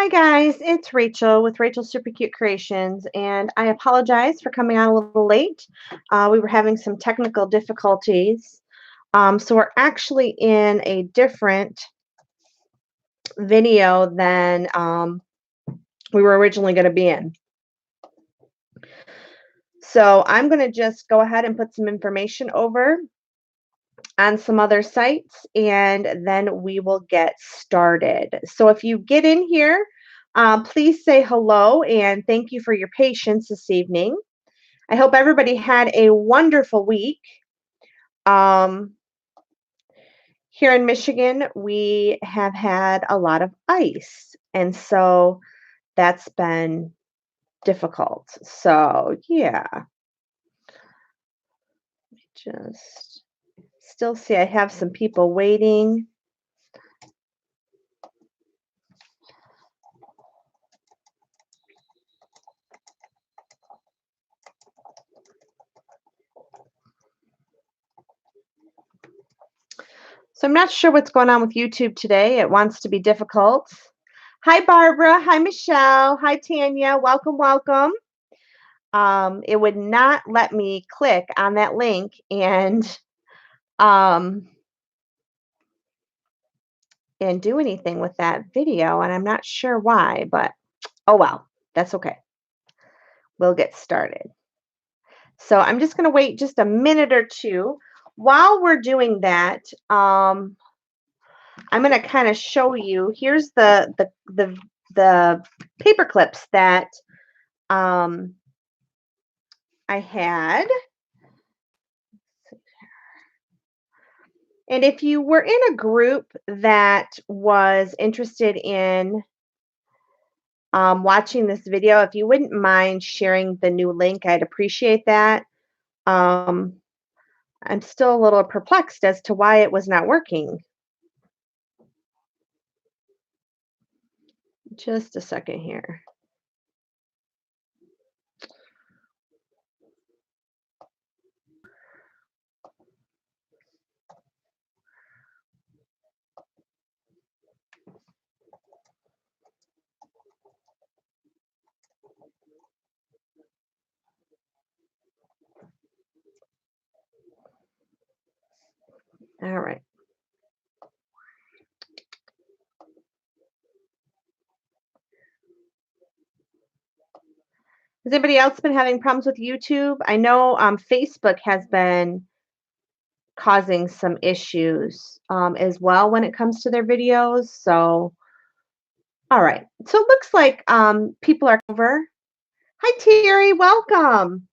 Hi guys, it's Rachel with Rachel Super Cute Creations, and I apologize for coming on a little late. We were having some technical difficulties, so we're actually in a different video than we were originally going to be in. So I'm going to just go ahead and put some information over on some other sites, and then we will get started. So if you get in here, please say hello and thank you for your patience this evening. I hope everybody had a wonderful week. Um, Here in Michigan, we have had a lot of ice, and so that's been difficult. So, yeah, just still see I have some people waiting. So I'm not sure what's going on with YouTube today. It wants to be difficult. Hi, Barbara. Hi, Michelle. Hi, Tanya. Welcome, welcome. It would not let me click on that link um, and do anything with that video, and I'm not sure why, but oh well, that's okay. We'll get started. So I'm just going to wait just a minute or two. While we're doing that, I'm going to kind of show you. Here's the paper clips that I had. And if you were in a group that was interested in watching this video, if you wouldn't mind sharing the new link, I'd appreciate that. I'm still a little perplexed as to why it was not working. Just a second here. All right. Has anybody else been having problems with YouTube? I know Facebook has been causing some issues as well when it comes to their videos. So, all right. So it looks like people are over. Hi, Terry. Welcome.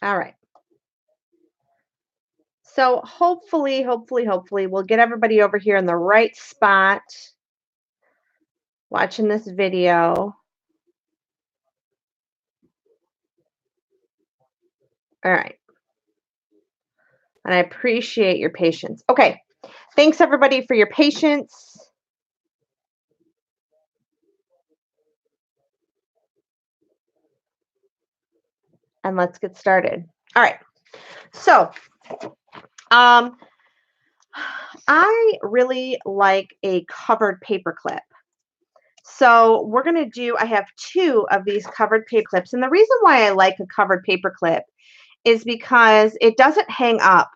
All right. So hopefully, we'll get everybody over here in the right spot watching this video. All right. And I appreciate your patience. Okay. Thanks, everybody, for your patience. And let's get started. All right. So, I really like a covered paper clip. So we're going to do, I have two of these covered paper clips. And the reason why I like a covered paper clip is because it doesn't hang up.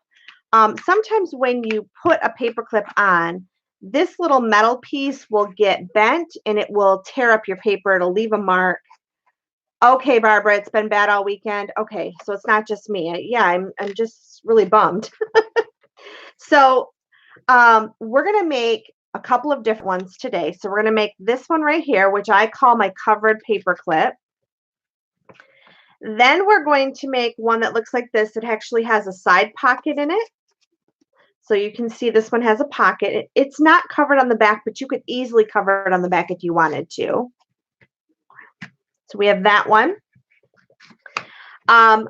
Sometimes when you put a paper clip on, this little metal piece will get bent and it will tear up your paper. It'll leave a mark. Okay, Barbara, it's been bad all weekend. Okay, so it's not just me. Yeah, I'm just really bummed. So we're going to make a couple of different ones today. So we're going to make this one right here, which I call my covered paper clip. Then we're going to make one that looks like this. It actually has a side pocket in it. So you can see this one has a pocket. It's not covered on the back, but you could easily cover it on the back if you wanted to. So we have that one. I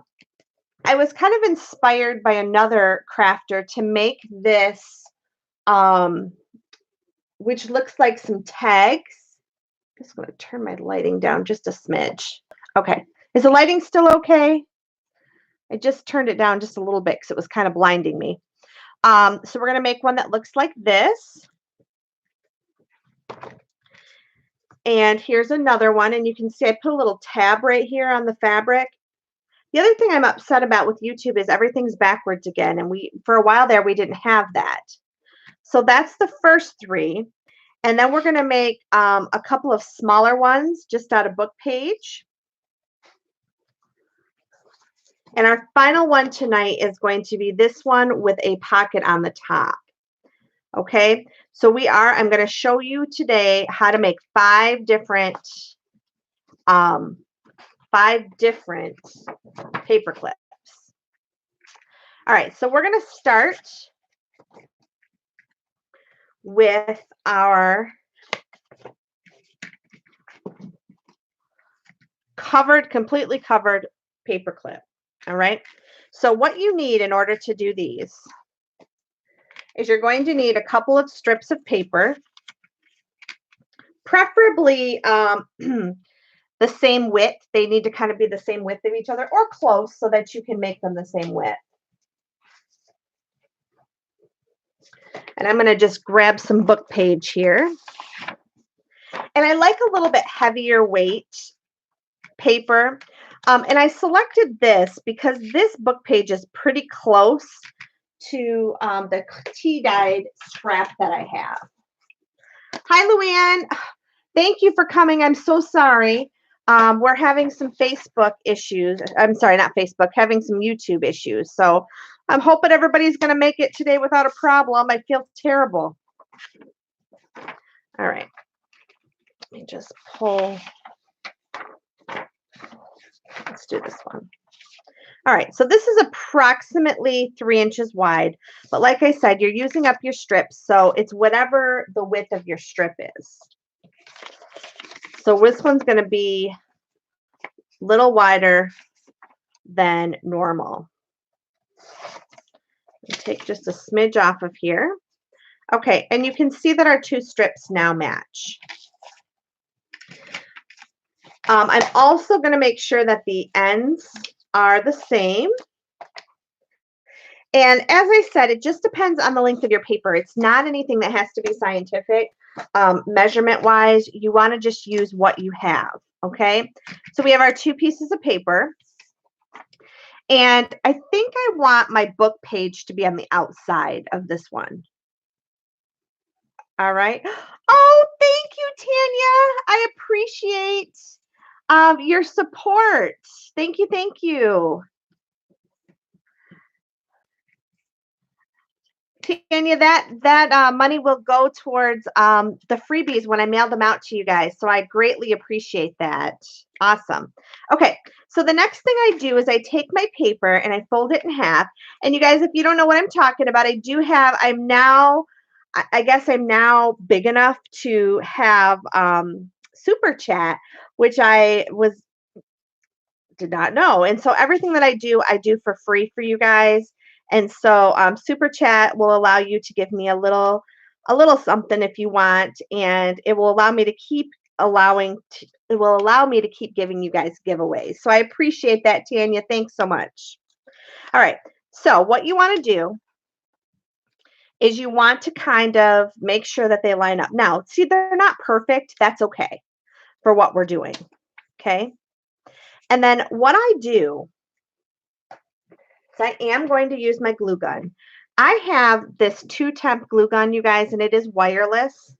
was kind of inspired by another crafter to make this, which looks like some tags. Just going to turn my lighting down just a smidge. Okay. Is the lighting still okay? I just turned it down just a little bit because it was kind of blinding me. So we're going to make one that looks like this. And here's another one. And you can see I put a little tab right here on the fabric. The other thing I'm upset about with YouTube is everything's backwards again. And for a while there, we didn't have that. So that's the first three. And then we're going to make a couple of smaller ones just out of book page. And our final one tonight is going to be this one with a pocket on the top. Okay, so I'm going to show you today how to make five different paper clips. All right, so we're going to start with our completely covered paper clip. All right, so what you need in order to do these is you're going to need a couple of strips of paper, preferably the same width. They need to kind of be the same width of each other or close so that you can make them the same width. And I'm going to just grab some book page here. And I like a little bit heavier weight paper. And I selected this because this book page is pretty close to the tea-dyed scrap that I have. Hi, Luann. Thank you for coming. I'm so sorry. We're having some Facebook issues. I'm sorry, not Facebook, having some YouTube issues. So I'm hoping everybody's going to make it today without a problem. I feel terrible. All right. Let me just pull. Let's do this one. All right, so this is approximately 3 inches wide, but like I said, you're using up your strips, so it's whatever the width of your strip is. So this one's going to be a little wider than normal. Take just a smidge off of here. Okay, and you can see that our two strips now match. I'm also going to make sure that the ends are the same. And as I said, it just depends on the length of your paper. It's not anything that has to be scientific. Measurement-wise, you want to just use what you have, okay? So we have our 2 pieces of paper. And I think I want my book page to be on the outside of this one. All right. Oh, thank you, Tanya. I appreciate your support. Thank you. Thank you. Tanya, that money will go towards the freebies when I mail them out to you guys. So I greatly appreciate that. Awesome. Okay, so the next thing I do is I take my paper and I fold it in half. And you guys, if you don't know what I'm talking about, I guess I'm now big enough to have Super Chat, which I did not know. And so everything that I do for free for you guys. And so Super Chat will allow you to give me a little something if you want, and it will allow me to keep giving you guys giveaways. So I appreciate that, Tanya. Thanks so much. All right. So what you want to do is you want to kind of make sure that they line up. Now, see, they're not perfect. That's okay for what we're doing. Okay. And then what I do is I am going to use my glue gun. I have this 2-temp glue gun, you guys, and it is wireless,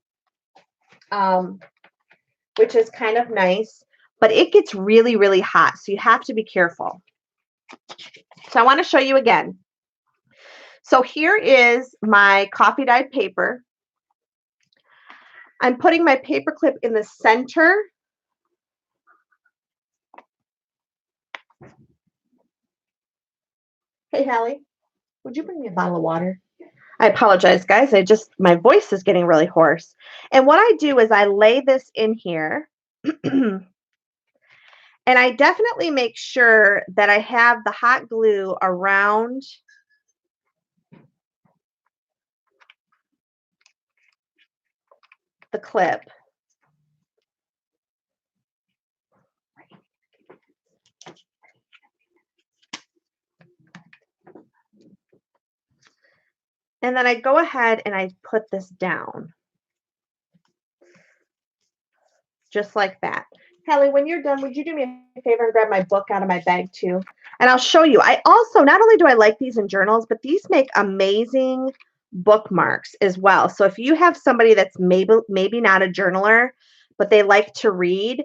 which is kind of nice, but it gets really, really hot, so you have to be careful. So I want to show you again. So here is my coffee dyed paper. I'm putting my paper clip in the center. Hey, Hallie, would you bring me a bottle of water? I apologize, guys. My voice is getting really hoarse. And what I do is I lay this in here. And I definitely make sure that I have the hot glue around the clip. And then I go ahead and I put this down just like that. Hallie, when you're done, would you do me a favor and grab my book out of my bag too? And I'll show you. I also, not only do I like these in journals, but these make amazing bookmarks as well. So if you have somebody that's maybe not a journaler, but they like to read,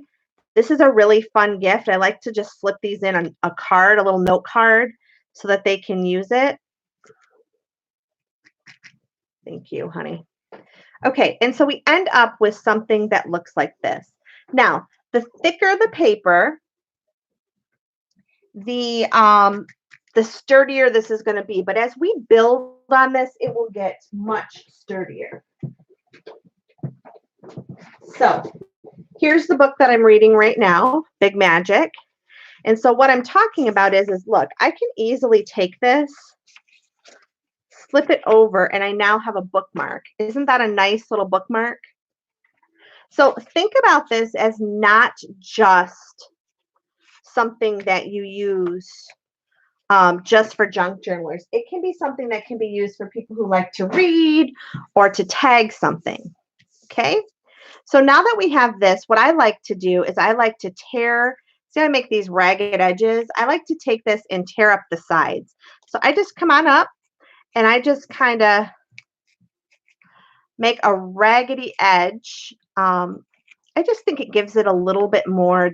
this is a really fun gift. I like to just slip these in on a card, a little note card, so that they can use it. Thank you, honey. Okay, and so we end up with something that looks like this. Now, the thicker the paper, the sturdier this is going to be. But as we build on this, it will get much sturdier. So here's the book that I'm reading right now, Big Magic. And so what I'm talking about is look, I can easily take this, flip it over, and I now have a bookmark. Isn't that a nice little bookmark? So think about this as not just something that you use just for junk journalers. It can be something that can be used for people who like to read or to tag something. Okay. So now that we have this, what I like to do is I like to tear, see how I make these ragged edges? I like to take this and tear up the sides. So I just come on up and I just kind of make a raggedy edge. I just think it gives it a little bit more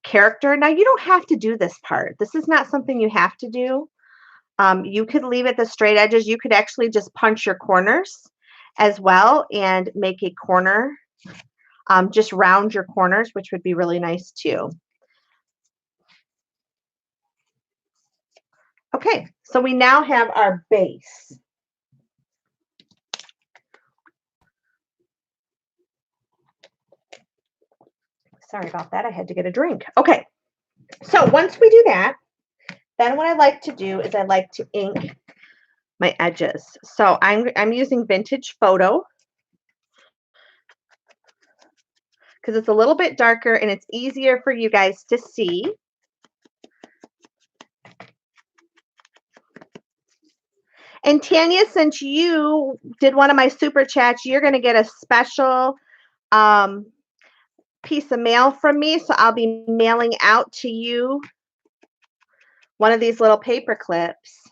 character. Now, you don't have to do this part. This is not something you have to do. You could leave it the straight edges. You could actually just punch your corners as well and make a corner. Just round your corners, which would be really nice too. Okay, so we now have our base. Sorry about that. I had to get a drink. Okay, so once we do that, then what I like to do is I like to ink my edges. So I'm using Vintage Photo because it's a little bit darker and it's easier for you guys to see. And Tanya, since you did one of my super chats, you're going to get a special piece of mail from me. So I'll be mailing out to you one of these little paper clips.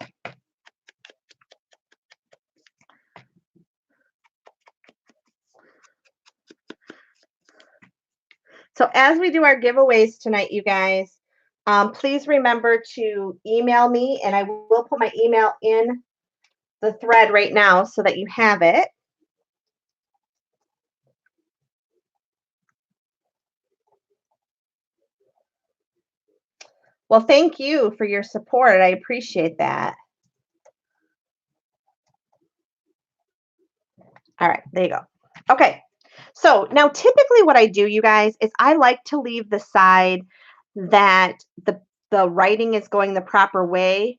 So as we do our giveaways tonight, you guys, please remember to email me, and I will put my email in the thread right now so that you have it. Well, thank you for your support. I appreciate that. All right, there you go. Okay, so now typically what I do, you guys, is I like to leave the side that the writing is going the proper way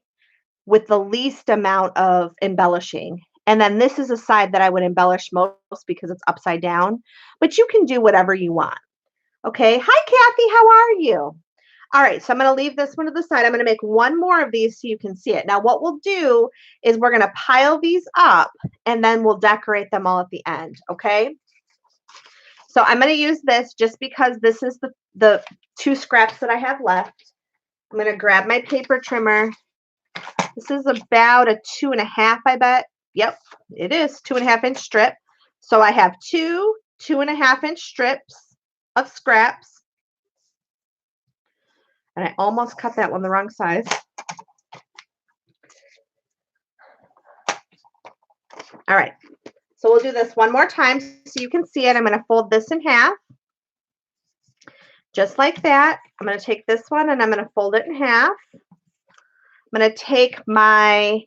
with the least amount of embellishing. And then this is a side that I would embellish most because it's upside down, but you can do whatever you want. Okay. Hi, Kathy. How are you? All right. So I'm going to leave this one to the side. I'm going to make one more of these so you can see it. Now, what we'll do is we're going to pile these up and then we'll decorate them all at the end. Okay. So I'm going to use this just because this is the two scraps that I have left. I'm going to grab my paper trimmer. This is about a 2.5, I bet. Yep, it is 2.5-inch strip. So I have two 2.5-inch strips of scraps. And I almost cut that one the wrong size. All right. So we'll do this one more time so you can see it. I'm going to fold this in half. Just like that. I'm going to take this one and I'm going to fold it in half. I'm going to take my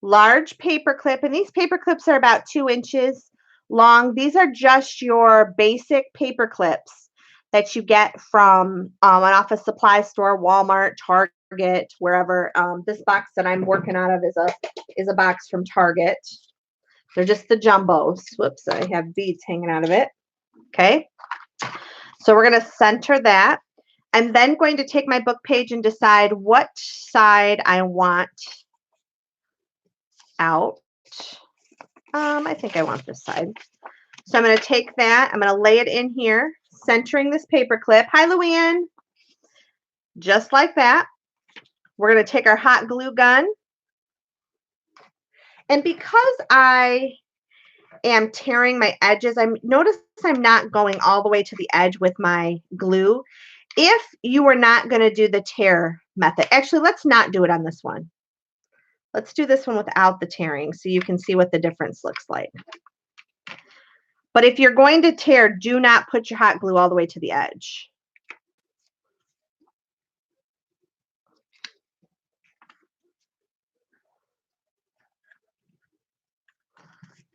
large paper clip, and these paper clips are about 2 inches long. These are just your basic paper clips that you get from an office supply store, Walmart, Target, wherever. This box that I'm working out of is a box from Target. They're just the jumbos. Whoops, I have beads hanging out of it. Okay, so we're going to center that. I'm then going to take my book page and decide what side I want out. I think I want this side. So I'm going to take that. I'm going to lay it in here, centering this paper clip. Hi, Luann. Just like that. We're going to take our hot glue gun. And because I am tearing my edges, notice I'm not going all the way to the edge with my glue. If you were not going to do the tear method, actually, let's not do it on this one. Let's do this one without the tearing so you can see what the difference looks like. But if you're going to tear, do not put your hot glue all the way to the edge.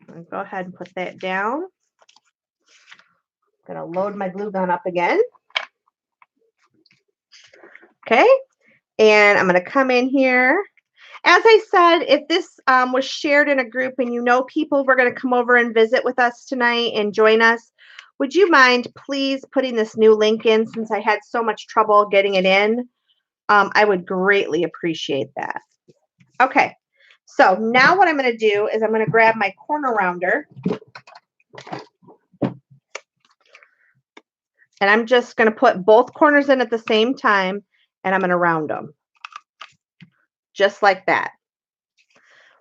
I'll go ahead and put that down. I'm going to load my glue gun up again. Okay, and I'm going to come in here. As I said, if this was shared in a group and you know people were going to come over and visit with us tonight and join us, would you mind please putting this new link in since I had so much trouble getting it in? I would greatly appreciate that. Okay, so now what I'm going to do is I'm going to grab my corner rounder. And I'm just going to put both corners in at the same time, and I'm going to round them. Just like that.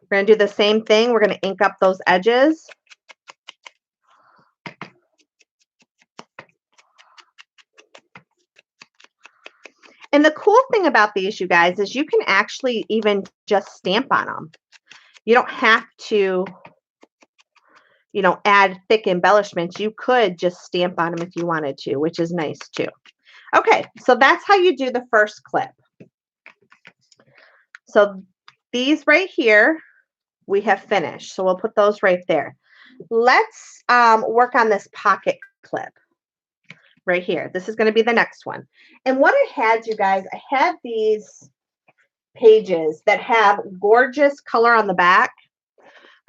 We're going to do the same thing. We're going to ink up those edges. And the cool thing about these, you guys, is you can actually even just stamp on them. You don't have to, you know, add thick embellishments. You could just stamp on them if you wanted to, which is nice too. Okay, so that's how you do the first clip. So these right here, we have finished. So we'll put those right there. Let's work on this pocket clip right here. This is going to be the next one. And what I had, you guys, I had these pages that have gorgeous color on the back,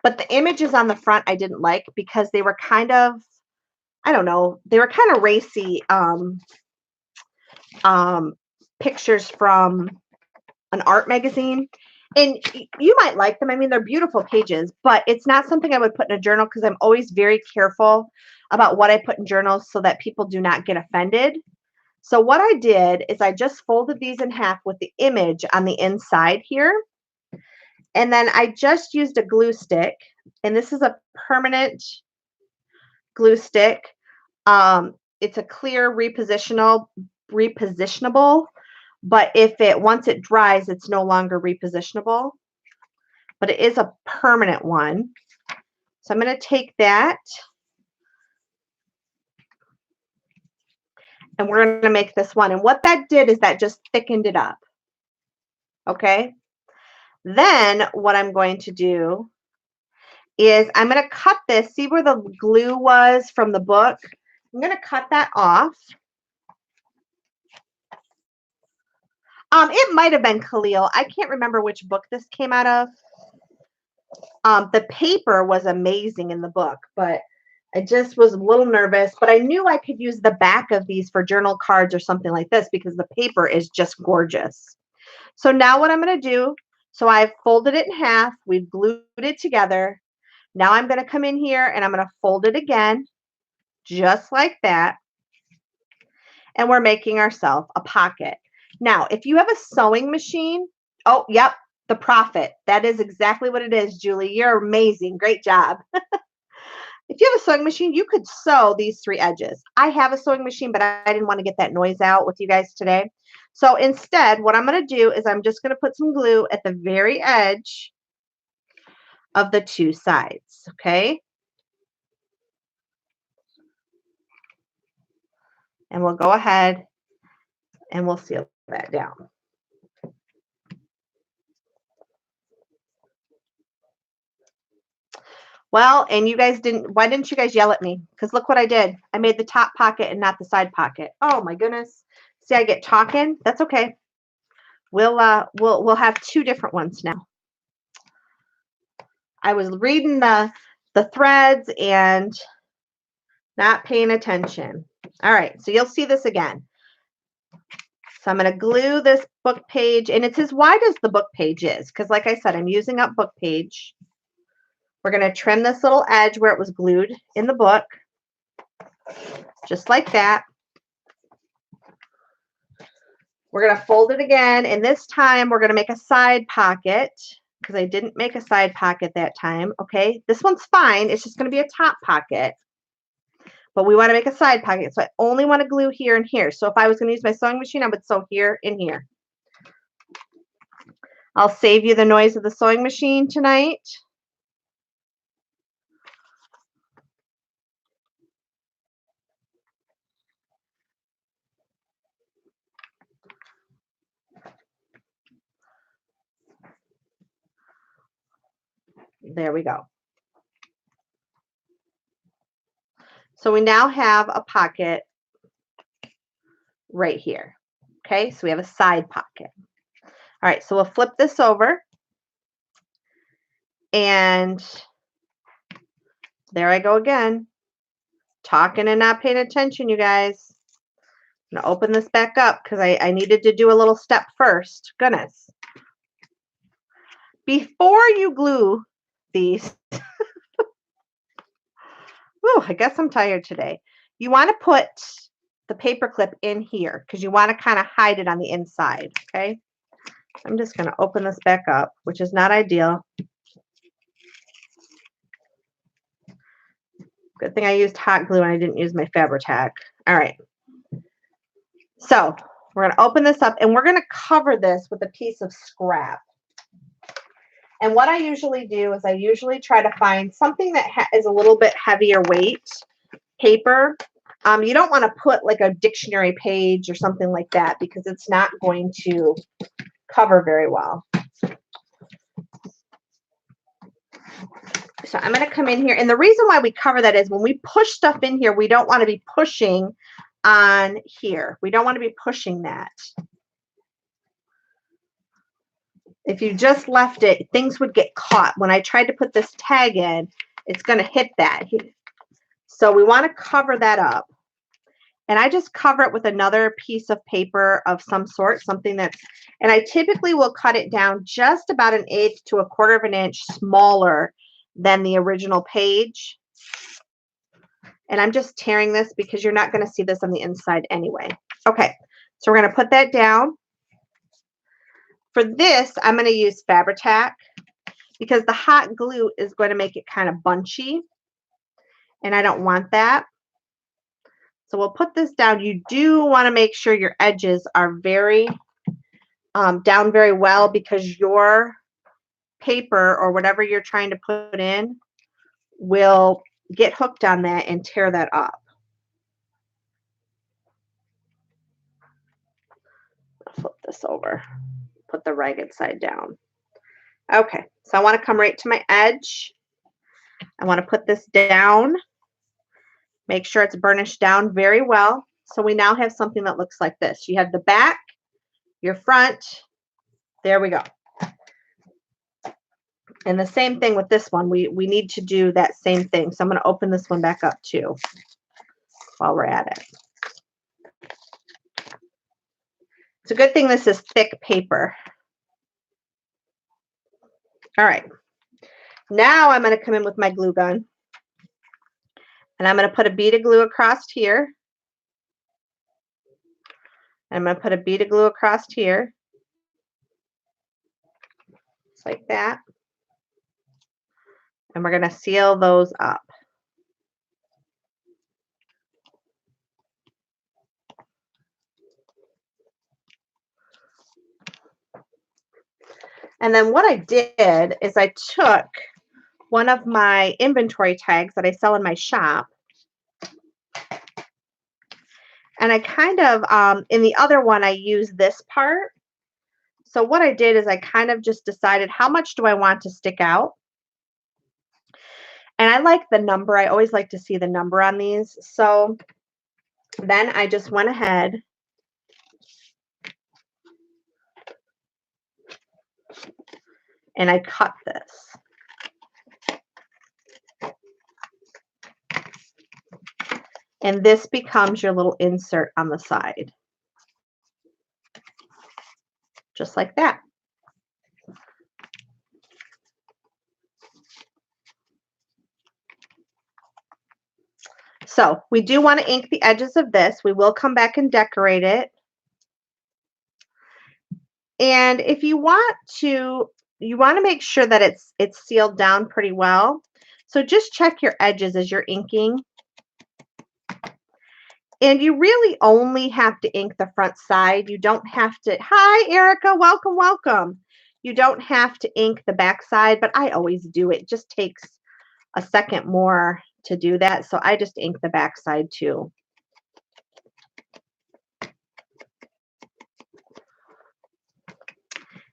but the images on the front I didn't like because they were kind of, I don't know, they were kind of racy pictures from an art magazine. And you might like them. I mean, they're beautiful pages, but it's not something I would put in a journal because I'm always very careful about what I put in journals so that people do not get offended. So what I did is I just folded these in half with the image on the inside here. And then I just used a glue stick. And this is a permanent glue stick. It's a clear repositionable. But once it dries, it's no longer repositionable. But it is a permanent one. So I'm going to take that. And we're going to make this one. And what that did is that just thickened it up. Okay. Then what I'm going to do is I'm going to cut this. See where the glue was from the book? I'm going to cut that off. It might have been Khalil. I can't remember which book this came out of. The paper was amazing in the book, but I just was a little nervous. But I knew I could use the back of these for journal cards or something like this because the paper is just gorgeous. So now what I'm going to do, so I've folded it in half. We've glued it together. Now I'm going to come in here and I'm going to fold it again, just like that. And we're making ourselves a pocket. Now, if you have a sewing machine, oh, yep, the Profit. That is exactly what it is, Julie. You're amazing. Great job. If you have a sewing machine, you could sew these 3 edges. I have a sewing machine, but I didn't want to get that noise out with you guys today. So instead, what I'm going to do is I'm just going to put some glue at the very edge of the 2 sides, okay? And we'll go ahead and we'll seal that down. Well, and you guys why didn't you guys yell at me? Because look what I did. I made the top pocket and not the side pocket. Oh my goodness. See, I get talking. That's okay. We'll have 2 different ones now. I was reading the threads and not paying attention. All right, so you'll see this again. So I'm going to glue this book page, and it's as wide as the book page is, because like I said, I'm using up book page. We're going to trim this little edge where it was glued in the book, just like that. We're going to fold it again, and this time we're going to make a side pocket, because I didn't make a side pocket that time. Okay, this one's fine. It's just going to be a top pocket. But we want to make a side pocket, so I only want to glue here and here. So if I was going to use my sewing machine, I would sew here and here. I'll save you the noise of the sewing machine tonight. There we go. So we now have a pocket right here. Okay, so we have a side pocket. All right, so we'll flip this over. And there I go again. Talking and not paying attention, you guys. I'm going to open this back up because I needed to do a little step first. Goodness. Before you glue these, ooh, I guess I'm tired today. You want to put the paper clip in here because you want to kind of hide it on the inside, okay? I'm just going to open this back up, which is not ideal. Good thing I used hot glue and I didn't use my Fabri-Tac. All right. So we're going to open this up and we're going to cover this with a piece of scrap. And what I usually do is I usually try to find something that is a little bit heavier weight paper. You don't want to put like a dictionary page or something like that because it's not going to cover very well. So I'm going to come in here. And the reason why we cover that is when we push stuff in here, we don't want to be pushing on here. We don't want to be pushing that. If you just left it, things would get caught. When I tried to put this tag in, it's going to hit that. So we want to cover that up. And I just cover it with another piece of paper of some sort, something that's, and I typically will cut it down just about 1/8 to 1/4 of an inch smaller than the original page. And I'm just tearing this because you're not going to see this on the inside anyway. Okay, so we're going to put that down. For this, I'm going to use Fabri-Tac because the hot glue is going to make it kind of bunchy. And I don't want that. So we'll put this down. You do want to make sure your edges are very down very well because your paper or whatever you're trying to put in will get hooked on that and tear that up. I'll flip this over. Put the ragged side down. Okay, so I want to come right to my edge. I want to put this down. Make sure it's burnished down very well. So we now have something that looks like this. You have the back, your front. There we go. And the same thing with this one. We need to do that same thing. So I'm going to open this one back up too while we're at it. It's a good thing this is thick paper. All right. Now I'm going to come in with my glue gun. And I'm going to put a bead of glue across here. I'm going to put a bead of glue across here. Just like that. And we're going to seal those up. And then what I did is I took one of my inventory tags that I sell in my shop. And I kind of, in the other one, I use this part. So what I did is I kind of just decided how much do I want to stick out. And I like the number. I always like to see the number on these. So then I just went ahead and I cut this. And this becomes your little insert on the side. just like that. So we do want to ink the edges of this. We will come back and decorate it. And if you want to make sure that it's sealed down pretty well. So just check your edges as you're inking. And you really only have to ink the front side. You don't have to, hi Erica, welcome, welcome. You don't have to ink the back side, but I always do. It just takes a second more to do that. So I just ink the back side too.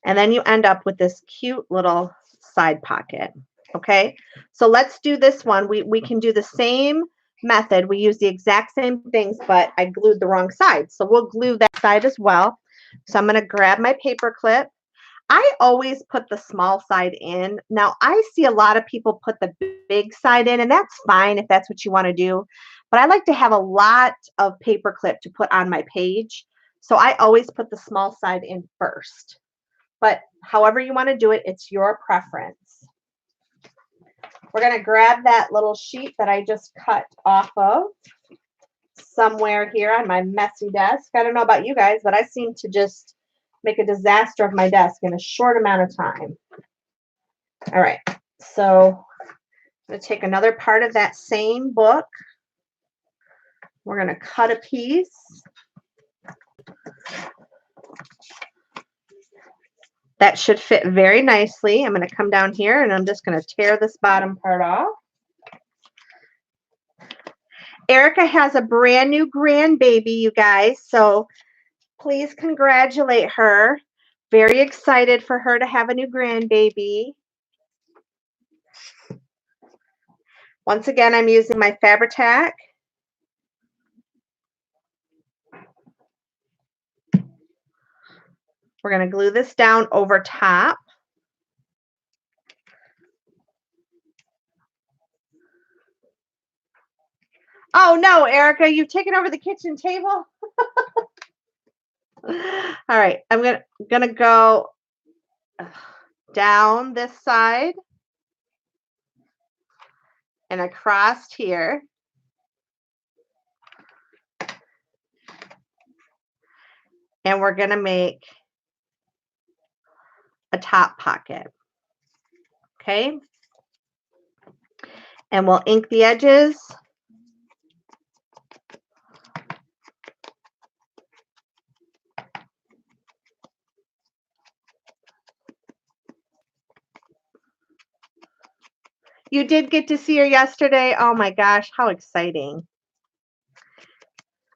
And then you end up with this cute little side pocket. Okay, so let's do this one. We can do the same method. We use the exact same things, but I glued the wrong side. So we'll glue that side as well. So I'm going to grab my paper clip. I always put the small side in. Now, I see a lot of people put the big side in, and that's fine if that's what you want to do. But I like to have a lot of paper clip to put on my page. So I always put the small side in first. But however you want to do it, it's your preference. We're going to grab that little sheet that I just cut off of somewhere here on my messy desk. I don't know about you guys, but I seem to just make a disaster of my desk in a short amount of time. All right, so I'm going to take another part of that same book. We're going to cut a piece. That should fit very nicely. I'm going to come down here and I'm just going to tear this bottom part off. Erica has a brand new grandbaby, you guys. So please congratulate her. Very excited for her to have a new grandbaby. Once again, I'm using my Fabri-Tac. We're going to glue this down over top. Oh no, Erica, you've taken over the kitchen table. All right, I'm gonna go down this side and across here. And we're gonna make a top pocket. Okay. And we'll ink the edges. You did get to see her yesterday. Oh my gosh, how exciting.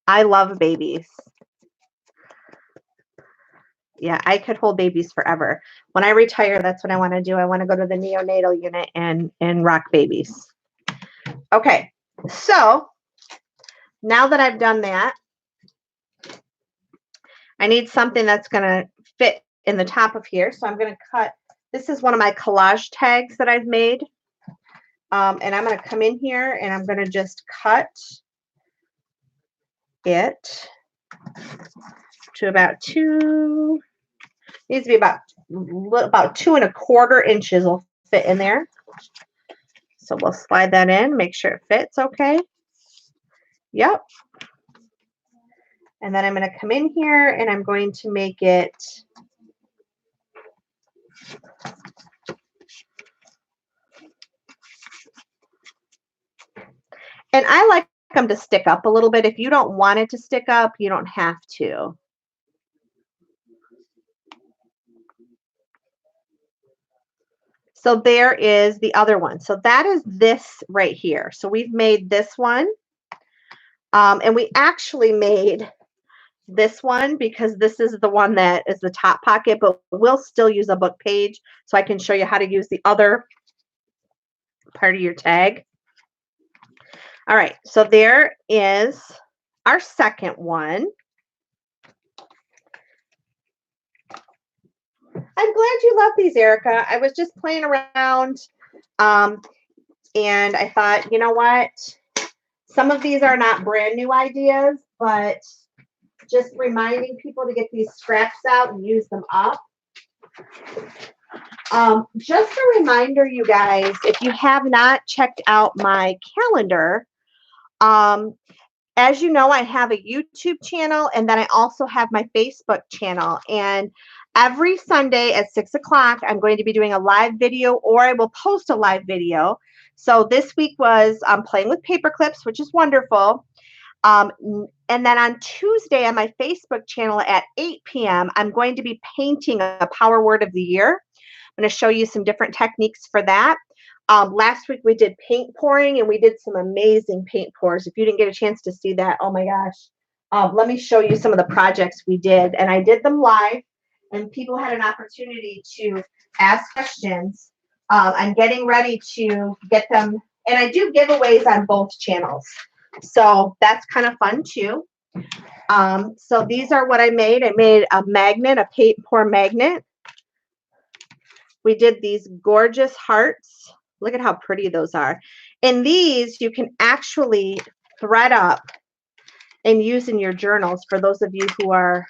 I love babies. Yeah, I could hold babies forever. When I retire, that's what I want to do. I want to go to the neonatal unit and rock babies. Okay, so now that I've done that, I need something that's going to fit in the top of here. So I'm going to cut. This is one of my collage tags that I've made. And I'm going to come in here and I'm going to just cut it to about needs to be about 2 1/4 inches will fit in there. So we'll slide that in, make sure it fits okay. Yep. And then I'm going to come in here and I'm going to make it and I like them to stick up a little bit. If you don't want it to stick up, you don't have to. So there is the other one. So that is this right here. So we've made this one. And we actually made this one because this is the one that is the top pocket, but we'll still use a book page so I can show you how to use the other part of your tag. All right, so there is our second one. I'm glad you love these, Erica. I was just playing around and I thought, you know what? Some of these are not brand new ideas, but just reminding people to get these scraps out and use them up. Just a reminder, you guys, if you have not checked out my calendar, as you know, I have a YouTube channel and then I also have my Facebook channel. And every Sunday at 6 o'clock, I'm going to be doing a live video or I will post a live video. So this week was playing with paperclips, which is wonderful. And then on Tuesday on my Facebook channel at 8 p.m., I'm going to be painting a Power Word of the Year. I'm going to show you some different techniques for that. Last week we did paint pouring and we did some amazing paint pours. If you didn't get a chance to see that, oh my gosh. Let me show you some of the projects we did. And I did them live and people had an opportunity to ask questions. I'm getting ready to get them. And I do giveaways on both channels. So that's kind of fun too. So these are what I made. I made a magnet, a paint pour magnet. We did these gorgeous hearts. Look at how pretty those are. And these you can actually thread up and use in your journals for those of you who are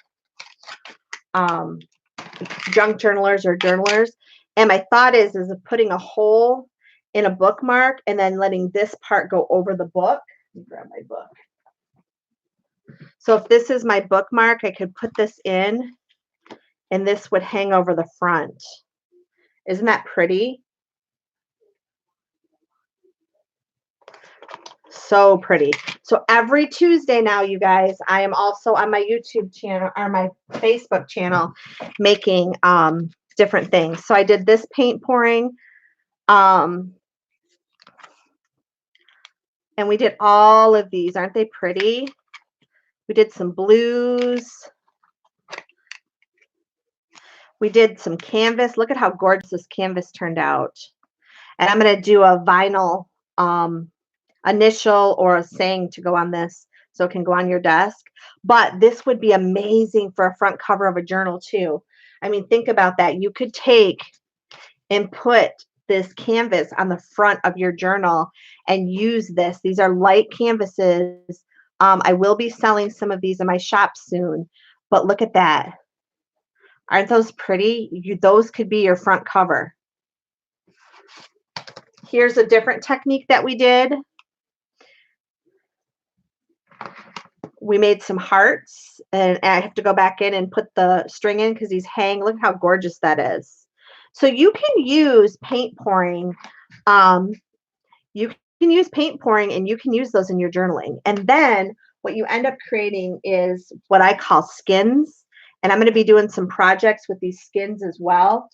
junk journalers or journalers. And my thought is of putting a hole in a bookmark and then letting this part go over the book. Let me grab my book. So if this is my bookmark, I could put this in and this would hang over the front. Isn't that pretty? So pretty. So every Tuesday now, you guys, I am also on my YouTube channel or my Facebook channel making different things. So I did this paint pouring. And we did all of these. Aren't they pretty? We did some blues. We did some canvas. Look at how gorgeous this canvas turned out. And I'm going to do a vinyl initial or a saying to go on this so it can go on your desk. But this would be amazing for a front cover of a journal too. I mean, think about that. You could take and put this canvas on the front of your journal and use this. These are light canvases. I will be selling some of these in my shop soon, but look at that. Aren't those pretty? Those could be your front cover. Here's a different technique that we did. We made some hearts, and I have to go back in and put the string in because these hang. Look how gorgeous that is. So you can use paint pouring. You can use paint pouring, and you can use those in your journaling. And then what you end up creating is what I call skins. And I'm going to be doing some projects with these skins as well.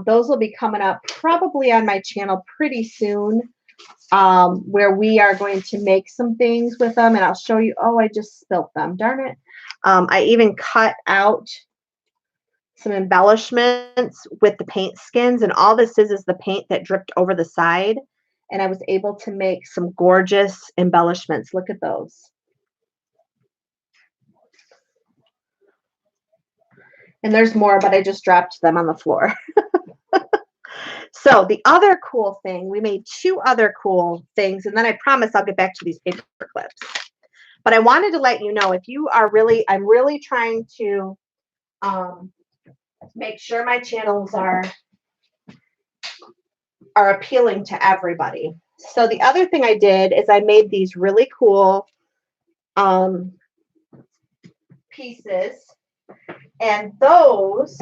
Those will be coming up probably on my channel pretty soon. Where we are going to make some things with them, and I'll show you. Oh, I just spilt them. Darn it. I even cut out some embellishments with the paint skins, and all this is the paint that dripped over the side, and I was able to make some gorgeous embellishments. Look at those. And there's more, but I just dropped them on the floor. So the other cool thing, we made two other cool things, and then I promise I'll get back to these paper clips. But I wanted to let you know, if you are really, I'm really trying to make sure my channels are appealing to everybody. So the other thing I did is I made these really cool pieces, and those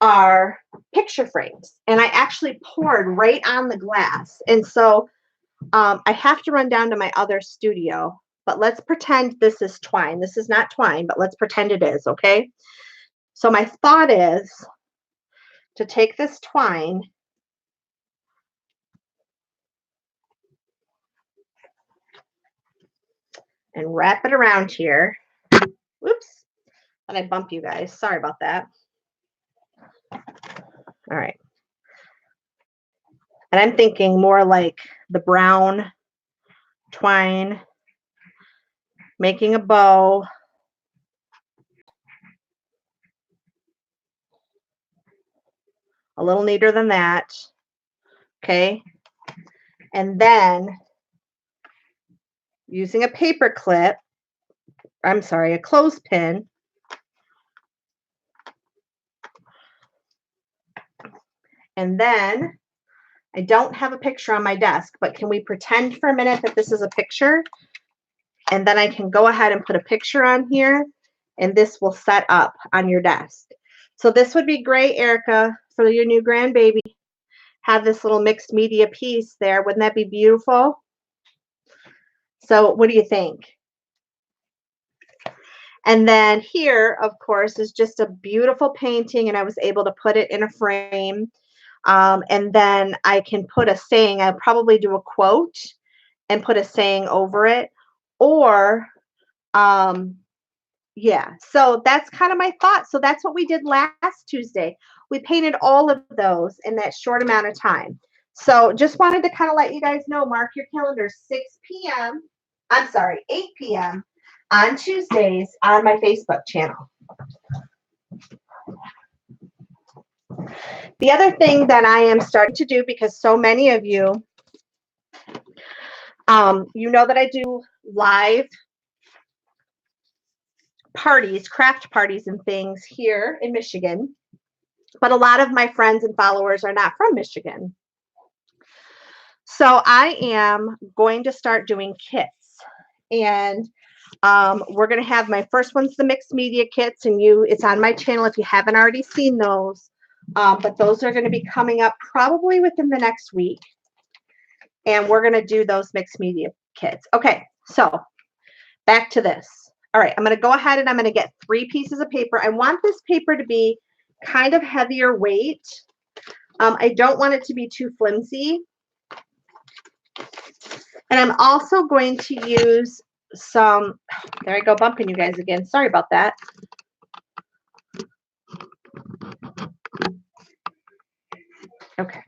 are picture frames, and I actually poured right on the glass. And so I have to run down to my other studio, but let's pretend this is twine. This is not twine, but let's pretend it is, okay? So my thought is to take this twine and wrap it around here. Whoops. And I bump you guys. Sorry about that. All right. And I'm thinking more like the brown twine, making a bow. a little neater than that. Okay. And then using a paper clip, I'm sorry, a clothespin, and then I don't have a picture on my desk, but can we pretend for a minute that this is a picture? And then I can go ahead and put a picture on here, and this will set up on your desk. So this would be great, Erica, for your new grandbaby. Have this little mixed media piece there. Wouldn't that be beautiful? So what do you think? And then here, of course, is just a beautiful painting, and I was able to put it in a frame. And then I can put a saying. I'll probably do a quote and put a saying over it. Or, yeah, so that's kind of my thought. So that's what we did last Tuesday. We painted all of those in that short amount of time. So just wanted to kind of let you guys know, mark your calendar, 6 p.m. I'm sorry, 8 p.m. on Tuesdays on my Facebook channel. The other thing that I am starting to do, because so many of you, you know that I do live parties, craft parties and things here in Michigan, but a lot of my friends and followers are not from Michigan. So I am going to start doing kits, and we're going to have my first one's the mixed media kits, and it's on my channel if you haven't already seen those. But those are going to be coming up probably within the next week, and we're going to do those mixed media kits. Okay, so back to this. All right, I'm going to go ahead and I'm going to get 3 pieces of paper. I want this paper to be kind of heavier weight. I don't want it to be too flimsy. And I'm also going to use some, there I go bumping you guys again. Sorry about that. Okay.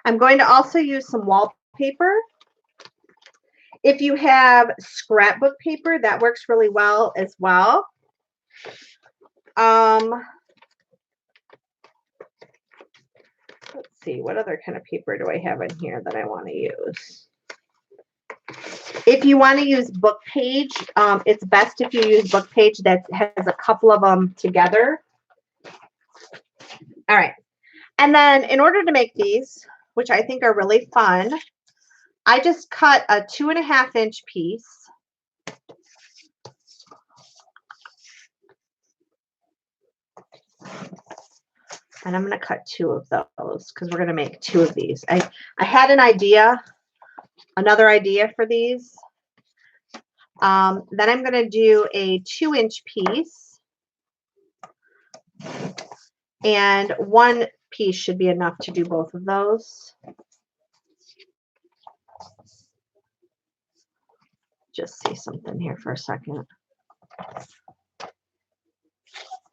I'm going to also use some wallpaper. If you have scrapbook paper, that works really well as well. Let's see, what other kind of paper do I have in here that I want to use? If you want to use book page, it's best if you use book page that has a couple of them together. All right. And then in order to make these, which I think are really fun, I just cut a 2.5-inch piece. And I'm going to cut 2 of those because we're going to make 2 of these. I had an idea, another idea for these. Then I'm going to do a 2-inch piece. And 1 piece should be enough to do both of those. Just see something here for a second.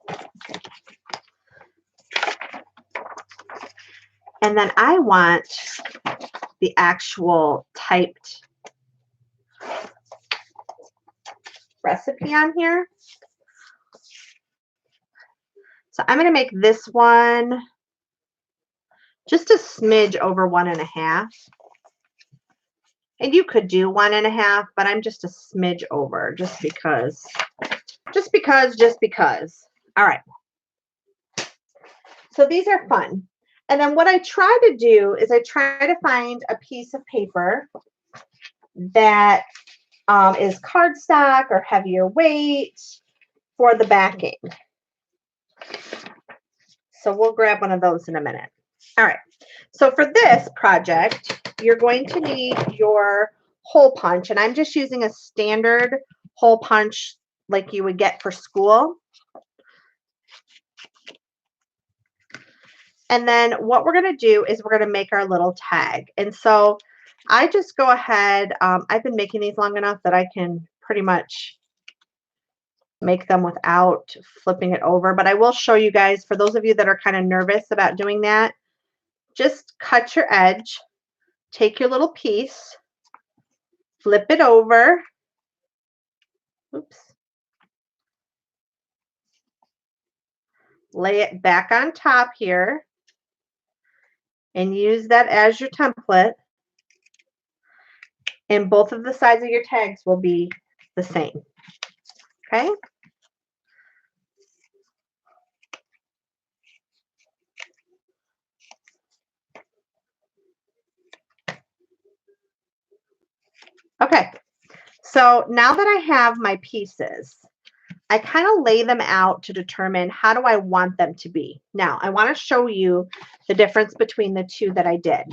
Okay. And then I want the actual typed recipe on here. So I'm going to make this one just a smidge over 1.5. And you could do 1.5, but I'm just a smidge over just because. All right. So these are fun. And then what I try to do is I try to find a piece of paper that is cardstock or heavier weight for the backing. So we'll grab one of those in a minute. All right. So for this project, you're going to need your hole punch. And I'm just using a standard hole punch like you would get for school. And then what we're going to do is we're going to make our little tag. And so I just go ahead. I've been making these long enough that I can pretty much make them without flipping it over. But I will show you guys, for those of you that are kind of nervous about doing that, just cut your edge, take your little piece, flip it over. Oops. lay it back on top here and use that as your template. And both of the sides of your tags will be the same. Okay? Okay, so now that I have my pieces, I kind of lay them out to determine how do I want them to be. Now, I want to show you the difference between the two that I did.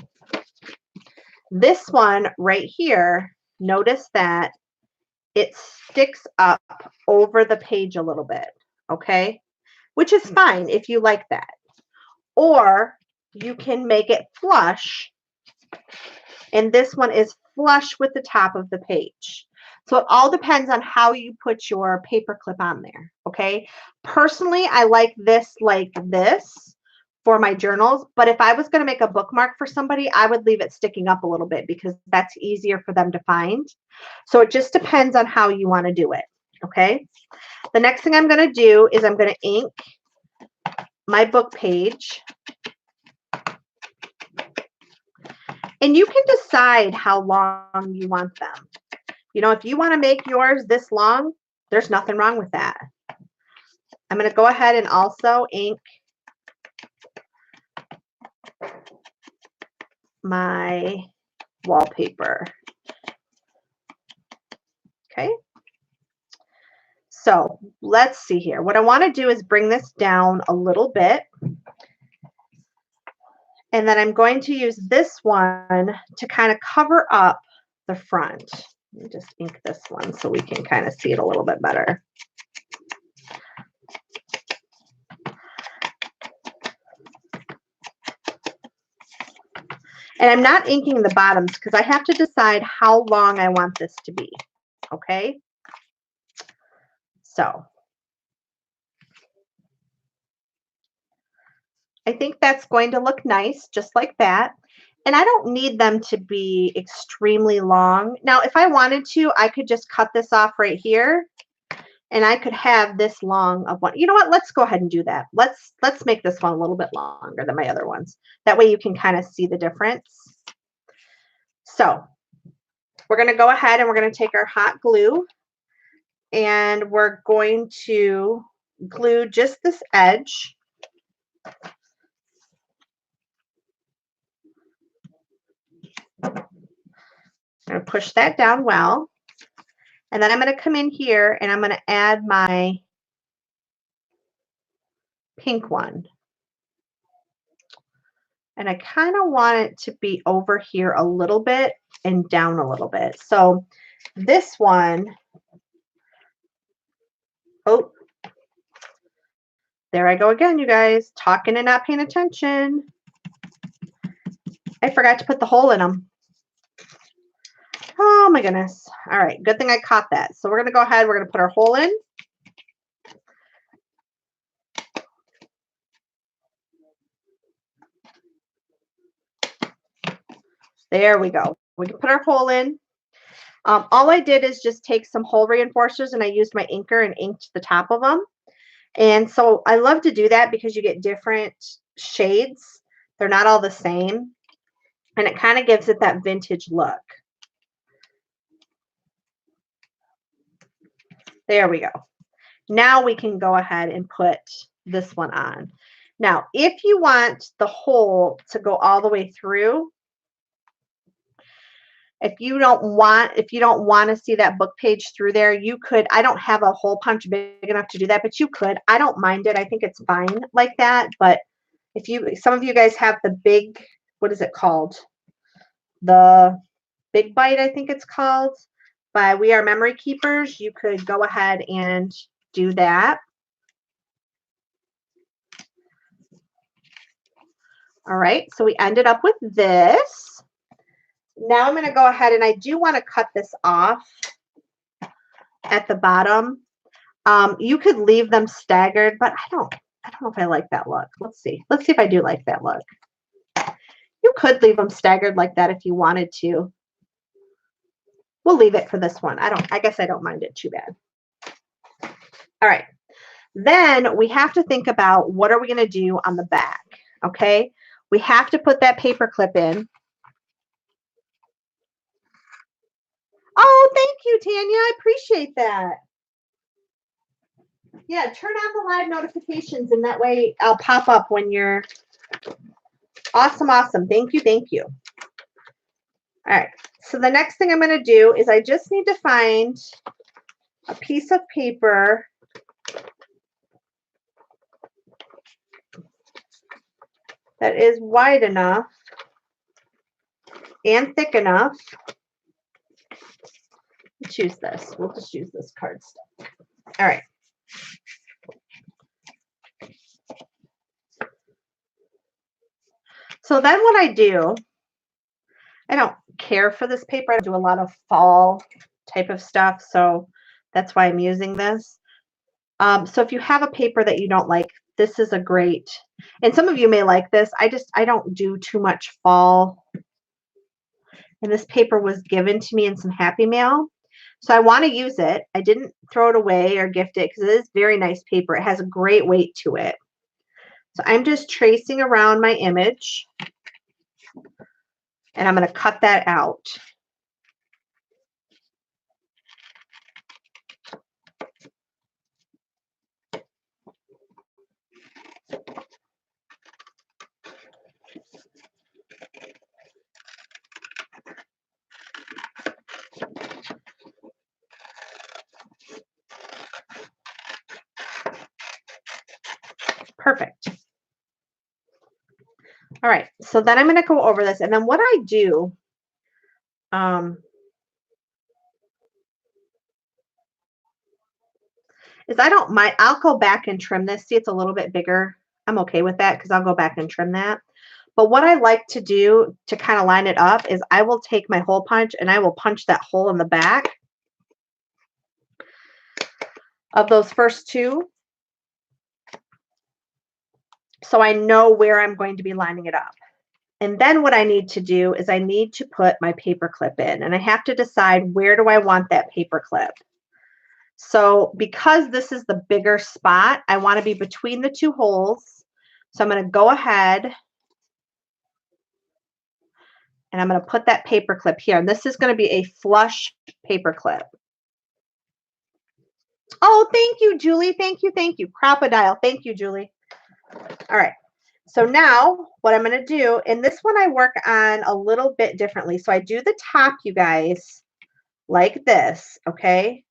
This one right here, notice that it sticks up over the page a little bit, okay? Which is fine if you like that. Or you can make it flush, and this one is flush with the top of the page. So it all depends on how you put your paper clip on there, okay? Personally, I like this for my journals, but if I was going to make a bookmark for somebody, I would leave it sticking up a little bit because that's easier for them to find. So it just depends on how you want to do it, okay? The next thing I'm going to do is I'm going to ink my book page. And you can decide how long you want them. You know, if you want to make yours this long, there's nothing wrong with that. I'm going to go ahead and also ink my wallpaper. Okay. So let's see here. What I want to do is bring this down a little bit. And then I'm going to use this one to kind of cover up the front. Let me just ink this one so we can kind of see it a little bit better. And I'm not inking the bottoms because I have to decide how long I want this to be, okay? So I think that's going to look nice, just like that. And I don't need them to be extremely long. Now, if I wanted to, I could just cut this off right here, and I could have this long of one. You know what? Let's go ahead and do that. Let's make this one a little bit longer than my other ones. That way you can kind of see the difference. So we're going to go ahead and we're going to take our hot glue, and we're going to glue just this edge. I'm going to push that down well. And then I'm going to come in here and I'm going to add my pink one. And I kind of want it to be over here a little bit and down a little bit. So this one, oh, there I go again, you guys, talking and not paying attention. I forgot to put the hole in them. Oh my goodness. All right, good thing I caught that. So we're going to go ahead, we're going to put our hole in. There we go. We can put our hole in. All I did is just take some hole reinforcers and I used my inker and inked the top of them. And so I love to do that because you get different shades. They're not all the same. And it kind of gives it that vintage look. There we go. Now we can go ahead and put this one on. Now, if you want the hole to go all the way through, if you don't want to see that book page through there, you could. I don't have a hole punch big enough to do that, but you could. I don't mind it. I think it's fine like that. But if some of you guys have the big, what is it called? The Big Bite, I think it's called, by We Are Memory Keepers. You could go ahead and do that. All right, so we ended up with this. Now I'm going to go ahead and I do want to cut this off at the bottom. You could leave them staggered, but I don't know if I like that look. Let's see. Let's see if I do like that look. You could leave them staggered like that if you wanted to. We'll leave it for this one. I guess I don't mind it too bad. All right. Then we have to think about what are we going to do on the back, okay? We have to put that paper clip in. Oh, thank you, Tanya. I appreciate that. Yeah, turn on the live notifications, and that way I'll pop up when you're awesome. Awesome. Thank you. Thank you. All right. So the next thing I'm going to do is I just need to find a piece of paper that is wide enough and thick enough. Choose this. We'll just use this cardstock. All right. So then what I do, I don't care for this paper. I do a lot of fall type of stuff, so that's why I'm using this. So if you have a paper that you don't like, this is a great, and some of you may like this. I don't do too much fall. And this paper was given to me in some Happy Mail. So I want to use it. I didn't throw it away or gift it because it is very nice paper. It has a great weight to it. So I'm just tracing around my image. And I'm going to cut that out. Perfect. All right, so then I'm going to go over this. And then what I do, is I don't mind, I'll go back and trim this. See, it's a little bit bigger. I'm okay with that because I'll go back and trim that. But what I like to do to kind of line it up is I will take my hole punch and I will punch that hole in the back of those first two. So I know where I'm going to be lining it up. And then what I need to do is I need to put my paper clip in, and I have to decide where do I want that paper clip. So because this is the bigger spot, I want to be between the two holes. So I'm going to go ahead and I'm going to put that paper clip here. And this is going to be a flush paper clip. Oh, thank you, Julie. Thank you. Thank you. Crocodile. Thank you, Julie. All right. So now what I'm going to do, and this one I work on a little bit differently. So I do the top, you guys, like this, okay?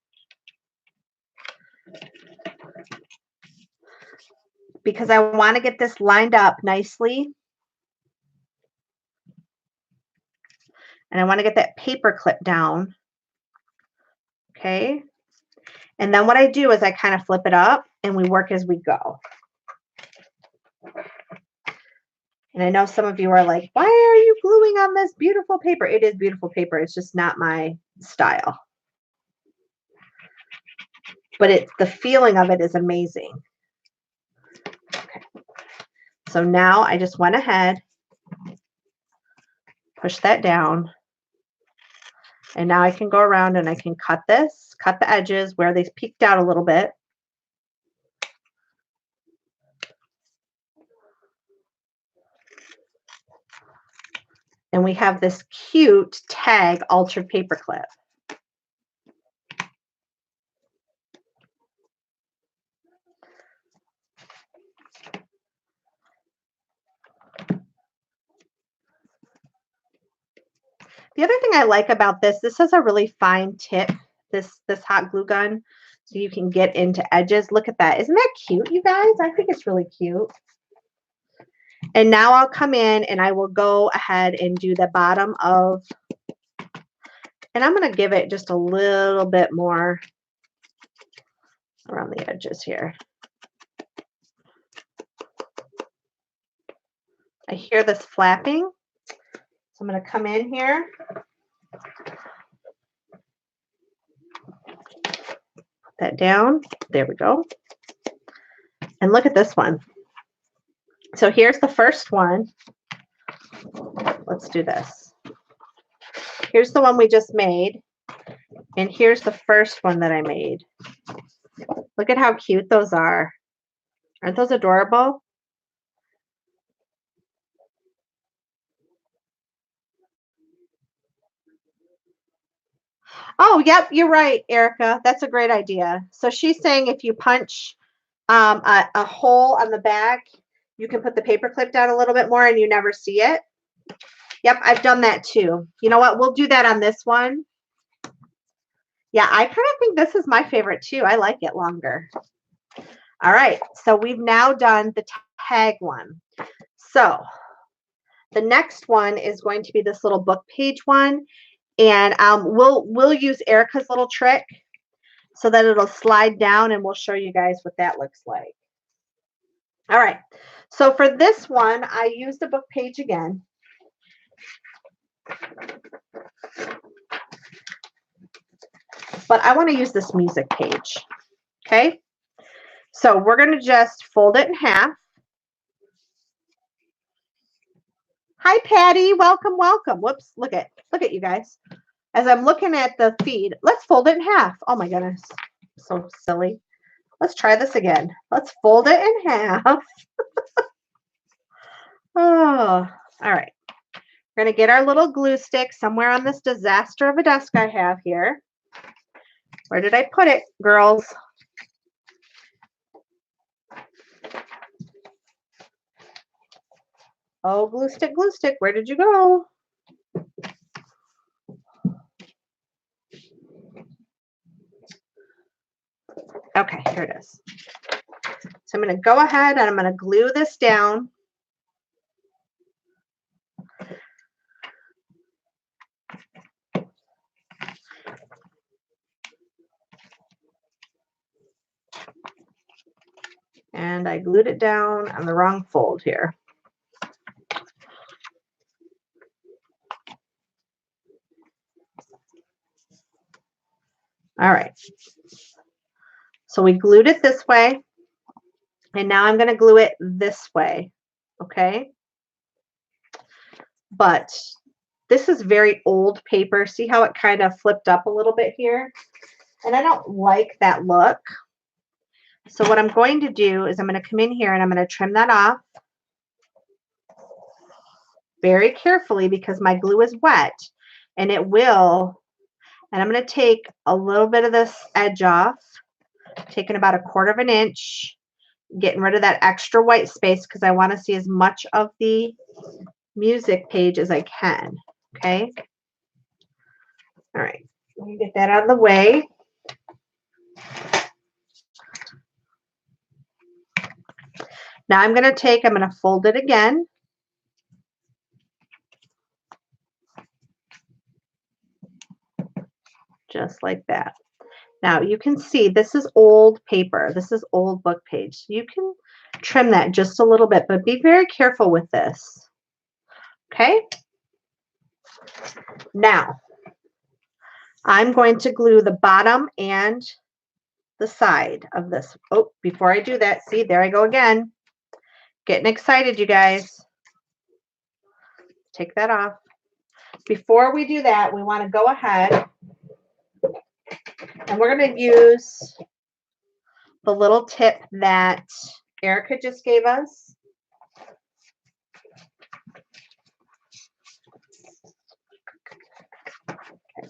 Because I want to get this lined up nicely. And I want to get that paper clip down, okay? And then what I do is I kind of flip it up and we work as we go. And I know some of you are like, why are you gluing on this beautiful paper? It is beautiful paper. It's just not my style. But the feeling of it is amazing. Okay. So now I just went ahead, push that down. And now I can go around and I can cut this, cut the edges where they peeked out a little bit. And we have this cute tag altered paper clip. The other thing I like about this has a really fine tip, this hot glue gun, so you can get into edges. Look at that. Isn't that cute, you guys? I think it's really cute. And now I'll come in and I will go ahead and do the bottom of, and I'm going to give it just a little bit more around the edges here. I hear this flapping. So I'm going to come in here. Put that down. There we go. And look at this one. So here's the first one. Let's do this. Here's the one we just made. And here's the first one that I made. Look at how cute those are. Aren't those adorable? Oh, yep, you're right, Erica. That's a great idea. So she's saying if you punch a hole on the back, you can put the paper clip down a little bit more and you never see it. Yep, I've done that too. You know what? We'll do that on this one. Yeah, I kind of think this is my favorite too. I like it longer. All right, so we've now done the tag one. So the next one is going to be this little book page one. And we'll use Erica's little trick so that it'll slide down and we'll show you guys what that looks like. All right, so for this one, I used a book page again. But I want to use this music page, okay? So we're going to just fold it in half. Hi, Patty. Welcome, welcome. Whoops, look at you guys. As I'm looking at the feed, let's fold it in half. Oh my goodness, so silly. Let's try this again. Let's fold it in half. Oh, all right. We're going to get our little glue stick somewhere on this disaster of a desk I have here. Where did I put it, girls? Oh, glue stick, where did you go? Okay, here it is. So I'm going to go ahead and I'm going to glue this down. And I glued it down on the wrong fold here. All right. So we glued it this way. And now I'm going to glue it this way. Okay. But this is very old paper. See how it kind of flipped up a little bit here? And I don't like that look. So what I'm going to do is I'm going to come in here and I'm going to trim that off very carefully because my glue is wet and it will. And I'm going to take a little bit of this edge off, taking about 1/4 of an inch, getting rid of that extra white space because I want to see as much of the music page as I can. Okay. All right. Let me get that out of the way. Now I'm going to fold it again. Just like that. Now you can see this is old paper. This is old book page. You can trim that just a little bit, but be very careful with this. Okay. Now I'm going to glue the bottom and the side of this. Oh, before I do that, see, there I go again. Getting excited, you guys. Take that off. Before we do that, we want to go ahead and we're going to use the little tip that Erica just gave us. Okay.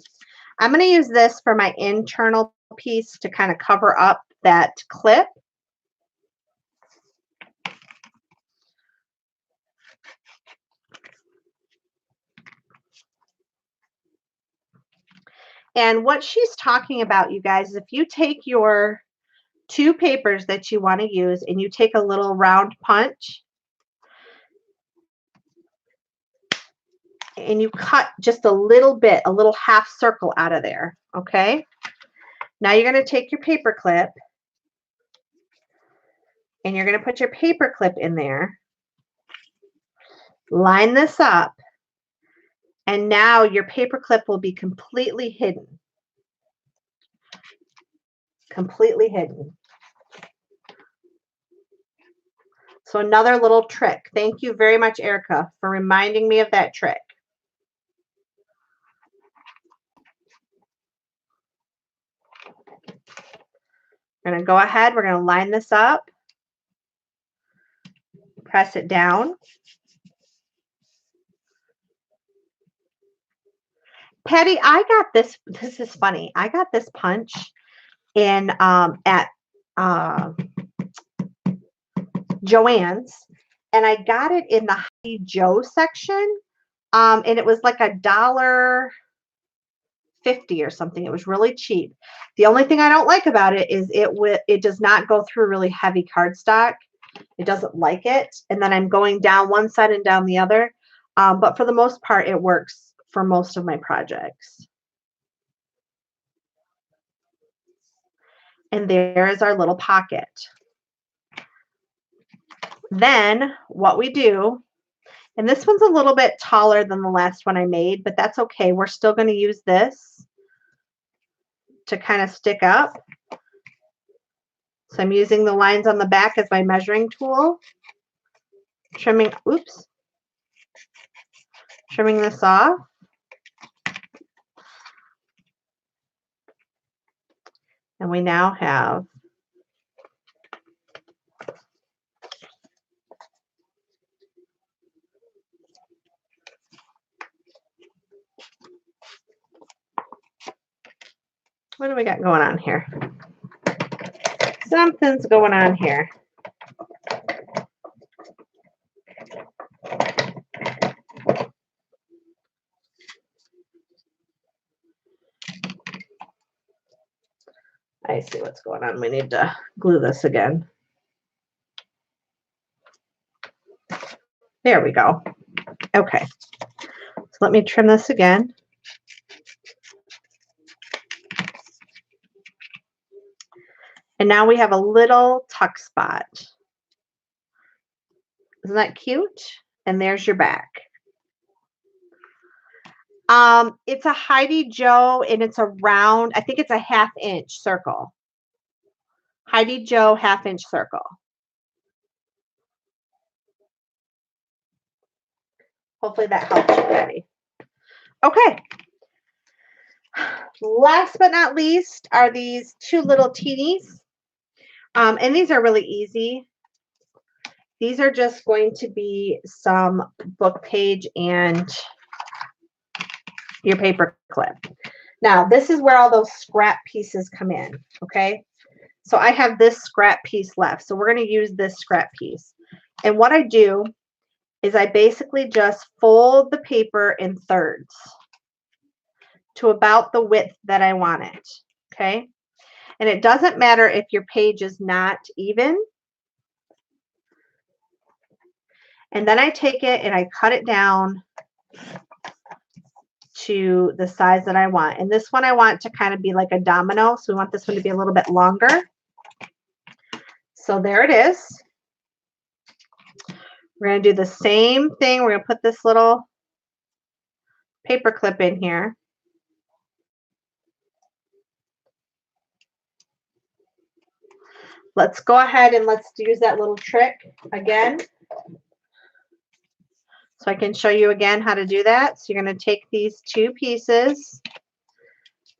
I'm going to use this for my internal piece to kind of cover up that clip. And what she's talking about, you guys, is if you take your 2 papers that you want to use and you take a little round punch and you cut just a little bit, a little half circle out of there, okay? Now you're going to take your paper clip and you're going to put your paper clip in there, line this up, and now your paper clip will be completely hidden. Completely hidden. So another little trick. Thank you very much, Erica, for reminding me of that trick. We're going to go ahead. We're going to line this up. Press it down. Patty, I got this. This is funny. I got this punch in at Joann's, and I got it in the High Joe section, and it was like $1.50 or something. It was really cheap. The only thing I don't like about it is it does not go through really heavy cardstock. It doesn't like it, and then I'm going down one side and down the other. But for the most part, it works for most of my projects. And there is our little pocket. Then what we do, and this one's a little bit taller than the last one I made, but that's okay. We're still going to use this to kind of stick up. So I'm using the lines on the back as my measuring tool. Trimming this off. And we now have what do we got going on here? Something's going on here. I see what's going on. We need to glue this again. There we go. Okay. So let me trim this again. And now we have a little tuck spot. Isn't that cute? And there's your back. It's a Heidi Joe, and it's a round, I think it's a 1/2 inch circle. Heidi Joe 1/2 inch circle. Hopefully that helps you, Patty. Okay. Last but not least are these two little teenies. And these are really easy. These are just going to be some book page and your paper clip. Now, this is where all those scrap pieces come in, okay? So I have this scrap piece left. So we're going to use this scrap piece. And what I do is I basically just fold the paper in thirds to about the width that I want it, okay? And it doesn't matter if your page is not even. And then I take it and I cut it down to the size that I want. And this one I want to kind of be like a domino. So we want this one to be a little bit longer. So there it is. We're going to do the same thing. We're going to put this little paper clip in here. Let's go ahead and let's use that little trick again. So I can show you again how to do that. So you're going to take these two pieces.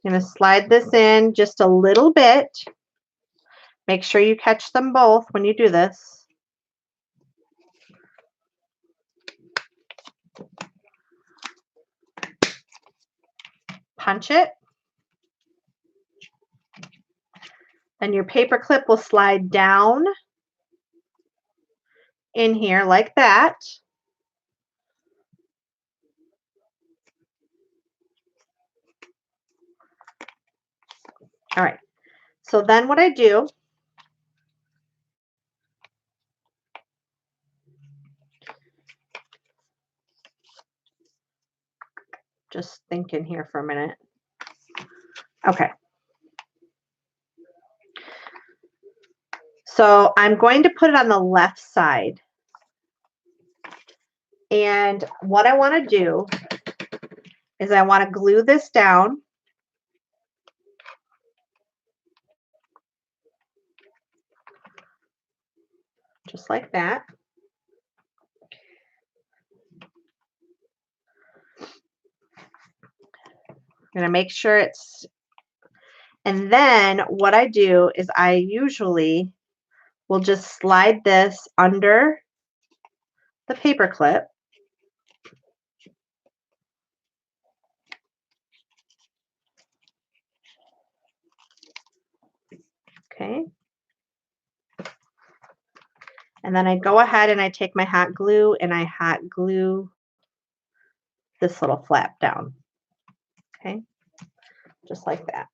You're going to slide this in just a little bit. Make sure you catch them both when you do this. Punch it. Then your paper clip will slide down in here like that. All right. So then what I do just thinking here for a minute. Okay. So I'm going to put it on the left side. And what I want to do is I want to glue this down. Just like that. I'm going to make sure it's, And then what I do is I usually will just slide this under the paper clip. Okay. And then I go ahead and I take my hot glue and I hot glue this little flap down. Okay. Just like that.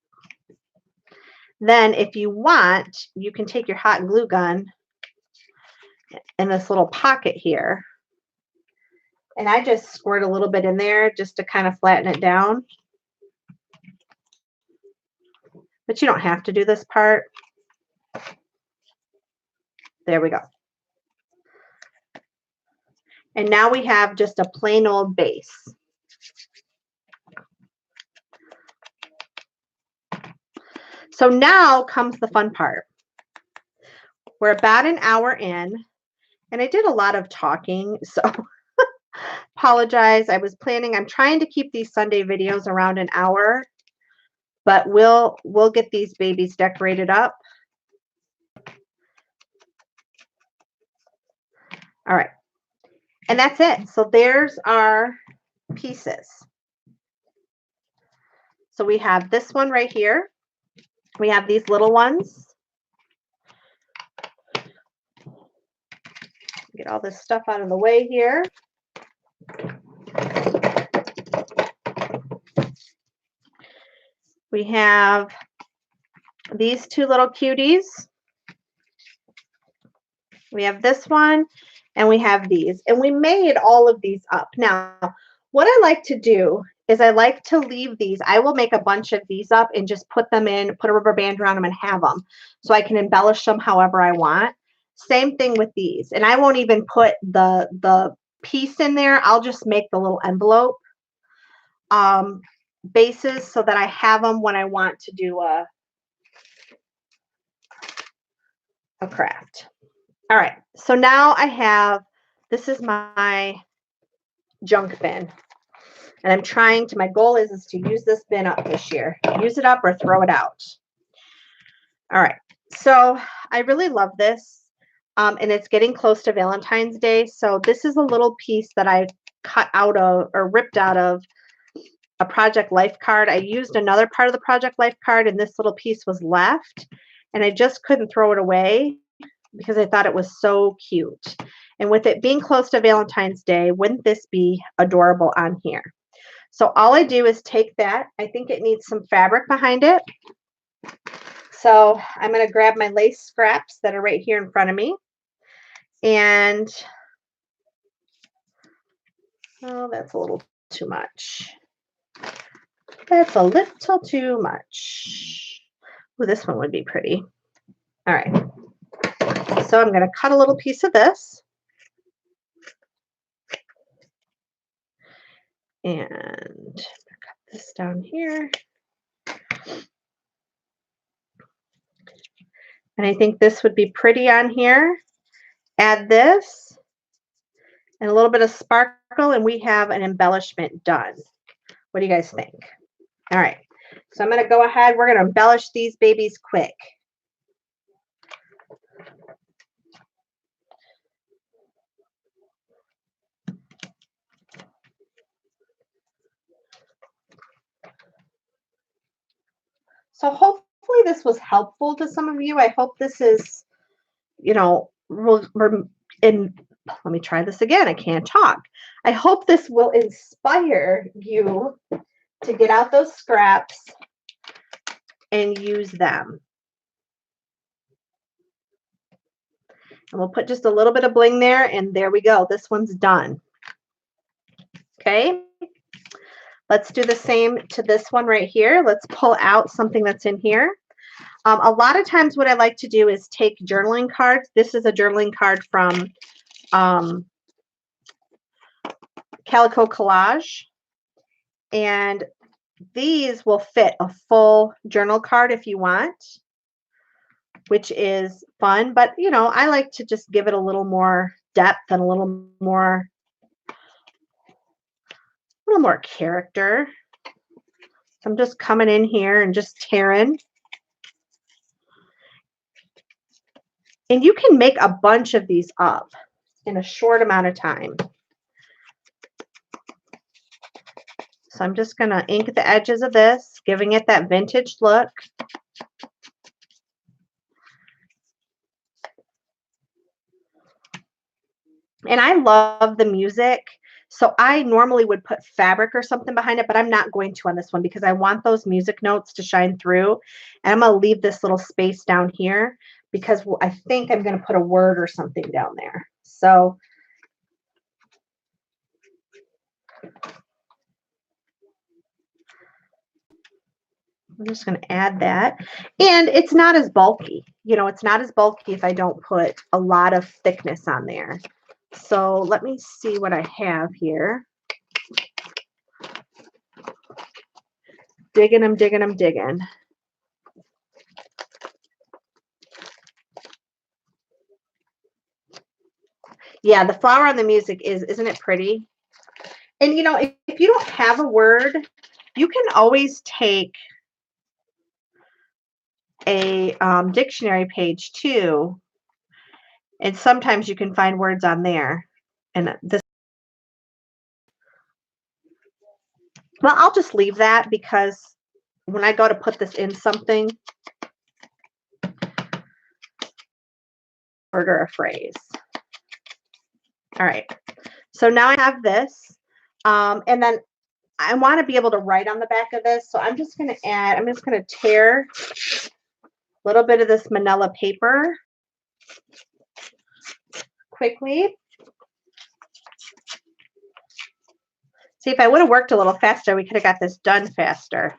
Then if you want, you can take your hot glue gun in this little pocket here. And I just squirt a little bit in there just to kind of flatten it down. But you don't have to do this part. There we go. And now we have just a plain old base. So now comes the fun part. We're about an hour in, and I did a lot of talking, so apologize. I'm trying to keep these Sunday videos around an hour, but we'll get these babies decorated up. All right. And that's it. So there's our pieces. So we have this one right here. We have these little ones. Get all this stuff out of the way here. We have these two little cuties. We have this one, and we have these. And we made all of these up. Now, what I like to do is I like to leave these. I will make a bunch of these up and just put them in, put a rubber band around them and have them. So I can embellish them however I want. Same thing with these. And I won't even put the piece in there. I'll just make the little envelope bases so that I have them when I want to do a craft. All right, so now I have, this is my junk bin. And I'm trying to, my goal is to use this bin up this year. Use it up or throw it out. All right, so I really love this. And it's getting close to Valentine's Day. So this is a little piece that I cut out of, or ripped out of, a Project Life card. I used another part of the Project Life card, and this little piece was left. And I just couldn't throw it away because I thought it was so cute. And with it being close to Valentine's Day, wouldn't this be adorable on here? So all I do is take that. I think it needs some fabric behind it. So I'm going to grab my lace scraps that are right here in front of me. And, oh, that's a little too much. That's a little too much. Oh, this one would be pretty. All right. So I'm going to cut a little piece of this. And cut this down here. And I think this would be pretty on here. Add this and a little bit of sparkle, and we have an embellishment done. What do you guys think? All right. So I'm going to go ahead. We're going to embellish these babies quick. So hopefully this was helpful to some of you. I hope this is, you know, let me try this again. I can't talk. I hope this will inspire you to get out those scraps and use them. And we'll put just a little bit of bling there, and there we go. This one's done. Okay. Let's do the same to this one right here. Let's pull out something that's in here. A lot of times what I like to do is take journaling cards. This is a journaling card from Calico Collage. And these will fit a full journal card if you want, which is fun. But, you know, I like to just give it a little more depth and a little more character. So I'm just coming in here and just tearing. And you can make a bunch of these up in a short amount of time. So I'm just going to ink the edges of this, giving it that vintage look. And I love the music. So I normally would put fabric or something behind it, but I'm not going to on this one because I want those music notes to shine through. And I'm going to leave this little space down here because I think I'm going to put a word or something down there. So I'm just going to add that. And it's not as bulky. You know, it's not as bulky if I don't put a lot of thickness on there. So let me see what I have here. Digging, I'm digging, I'm digging. Yeah, the flower on the music isn't it pretty? And you know, if you don't have a word, you can always take a dictionary page too, and sometimes you can find words on there. And this, well, I'll just leave that because when I go to put this in something, word or a phrase. All right, so now I have this, and then I want to be able to write on the back of this, so I'm just going to add, I'm just going to tear a little bit of this manila paper quickly. See, if I would have worked a little faster, we could have got this done faster.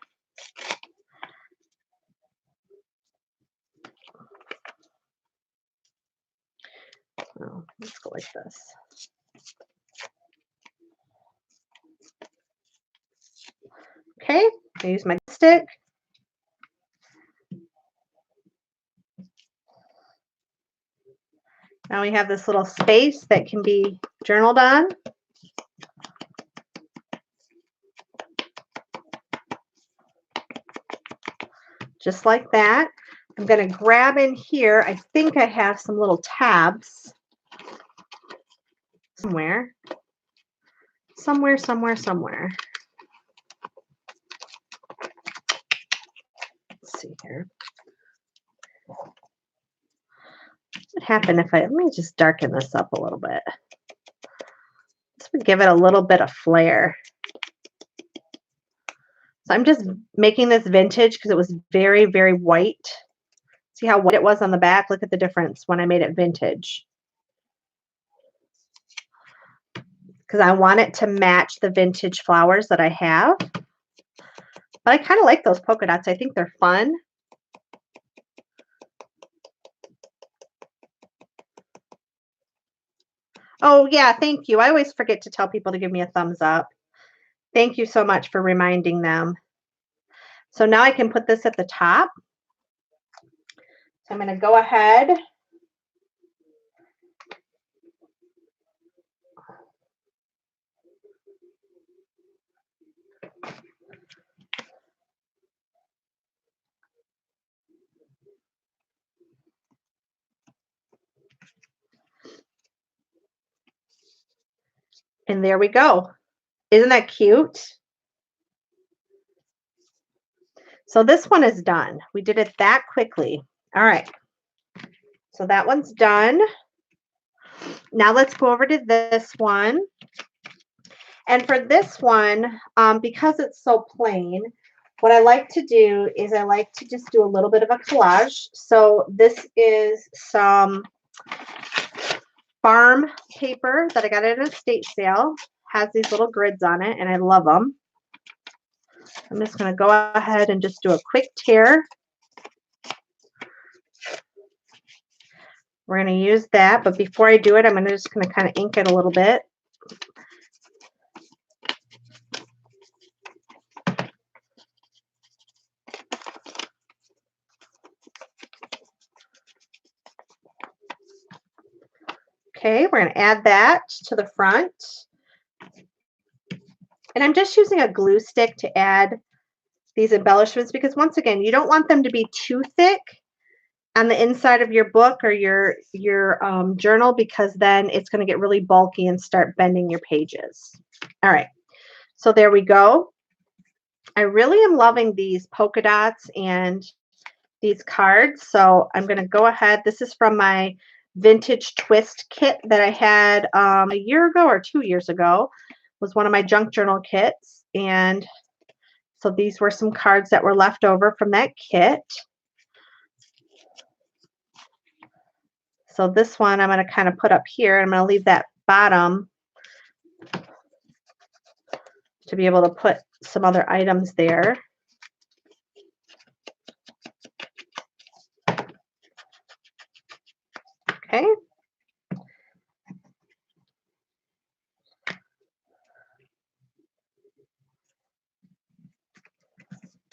Oh, let's go like this. Okay, I use my stick. Now we have this little space that can be journaled on. Just like that. I'm going to grab in here. I think I have some little tabs somewhere. Somewhere. Let's see here. What happened if let me just darken this up a little bit. This would give it a little bit of flair. So I'm just making this vintage because it was very, very white. See how white it was on the back? Look at the difference when I made it vintage. Because I want it to match the vintage flowers that I have. But I kind of like those polka dots. I think they're fun. Oh, yeah, thank you. I always forget to tell people to give me a thumbs up. Thank you so much for reminding them. So now I can put this at the top. So I'm going to go ahead. And there we go. Isn't that cute? So this one is done. We did it that quickly. All right. So that one's done. Now let's go over to this one. And for this one, because it's so plain, what I like to do is I like to just do a little bit of a collage. So this is some farm paper that I got at an estate sale. Has these little grids on it, and I love them. I'm just going to go ahead and just do a quick tear. We're going to use that, but before I do it, I'm just going to kind of ink it a little bit. Okay, we're going to add that to the front. And I'm just using a glue stick to add these embellishments because once again, you don't want them to be too thick on the inside of your book or your journal, because then it's going to get really bulky and start bending your pages. All right, so there we go. I really am loving these polka dots and these cards. So I'm going to go ahead. This is from my vintage twist kit that I had a year ago or 2 years ago. It was one of my junk journal kits. And so these were some cards that were left over from that kit. So this one I'm going to kind of put up here. I'm going to leave that bottom to be able to put some other items there. Okay.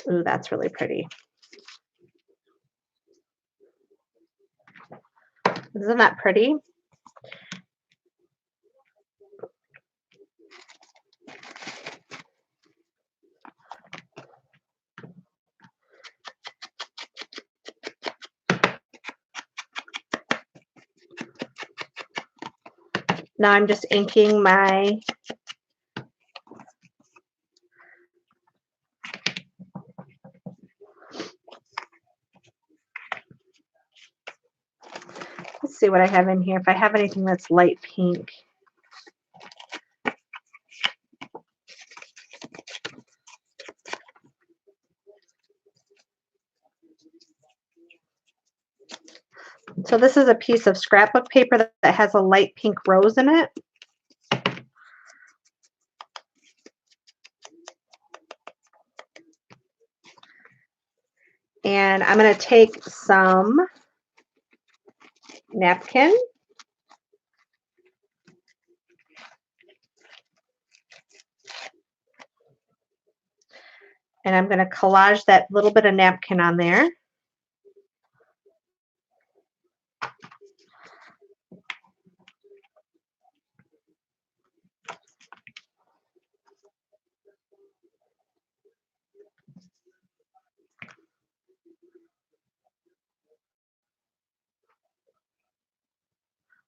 Ooh, that's really pretty. Isn't that pretty? Now I'm just inking my let's see what I have in here. If I have anything that's light pink. So this is a piece of scrapbook paper that has a light pink rose in it. And I'm going to take some napkin. And I'm going to collage that little bit of napkin on there.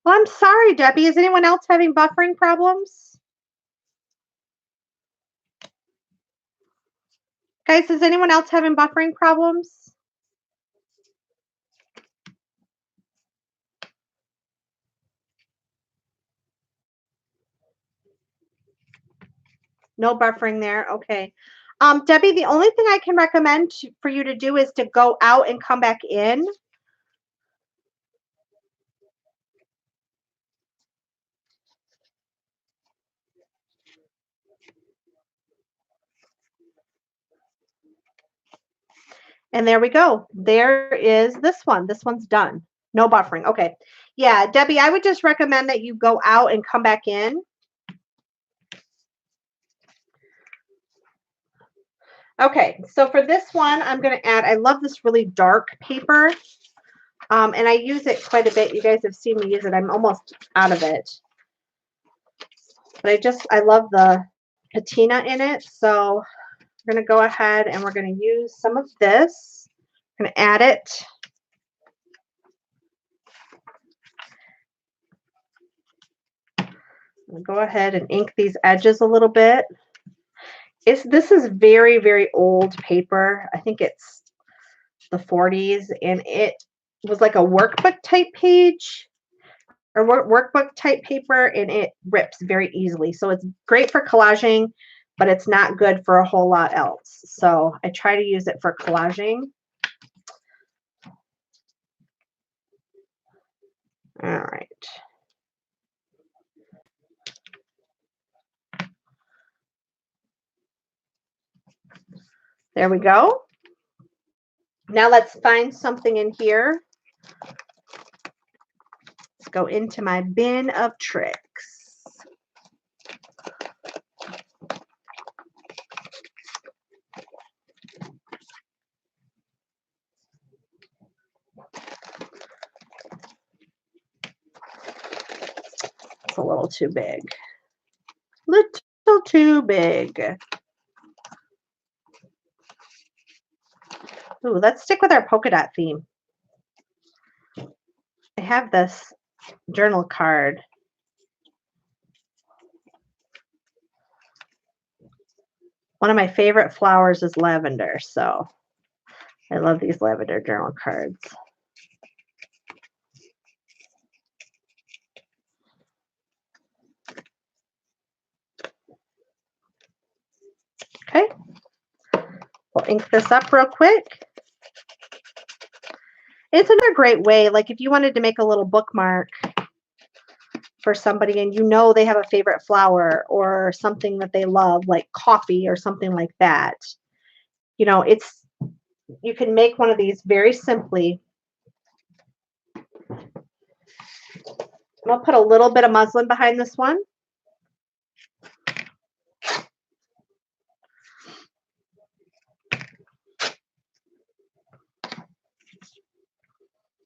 Well, I'm sorry, Debbie. Is anyone else having buffering problems? Guys, is anyone else having buffering problems? No buffering there. Okay. Debbie, the only thing I can recommend for you to do is to go out and come back in. And there we go. There is this one. This one's done. No buffering. Okay. Yeah, Debbie, I would just recommend that you go out and come back in. Okay, so for this one, I'm going to add, I love this really dark paper, and I use it quite a bit. You guys have seen me use it. I'm almost out of it. But I love the patina in it, so we're going to go ahead and we're going to use some of this. I'm going to add it. I'm going to go ahead and ink these edges a little bit. This is very, very old paper. I think it's the 40s, and it was like a workbook type page or workbook type paper, and it rips very easily. So it's great for collaging, but it's not good for a whole lot else. So I try to use it for collaging. All right. There we go. Now let's find something in here. Let's go into my bin of tricks. It's a little too big. Little too big. Ooh, let's stick with our polka dot theme. have this journal card. One of my favorite flowers is lavender, so I love these lavender journal cards. Okay, we'll ink this up real quick. It's another great way, like if you wanted to make a little bookmark for somebody and you know they have a favorite flower or something that they love, like coffee or something like that. You know, you can make one of these very simply. I'll put a little bit of muslin behind this one.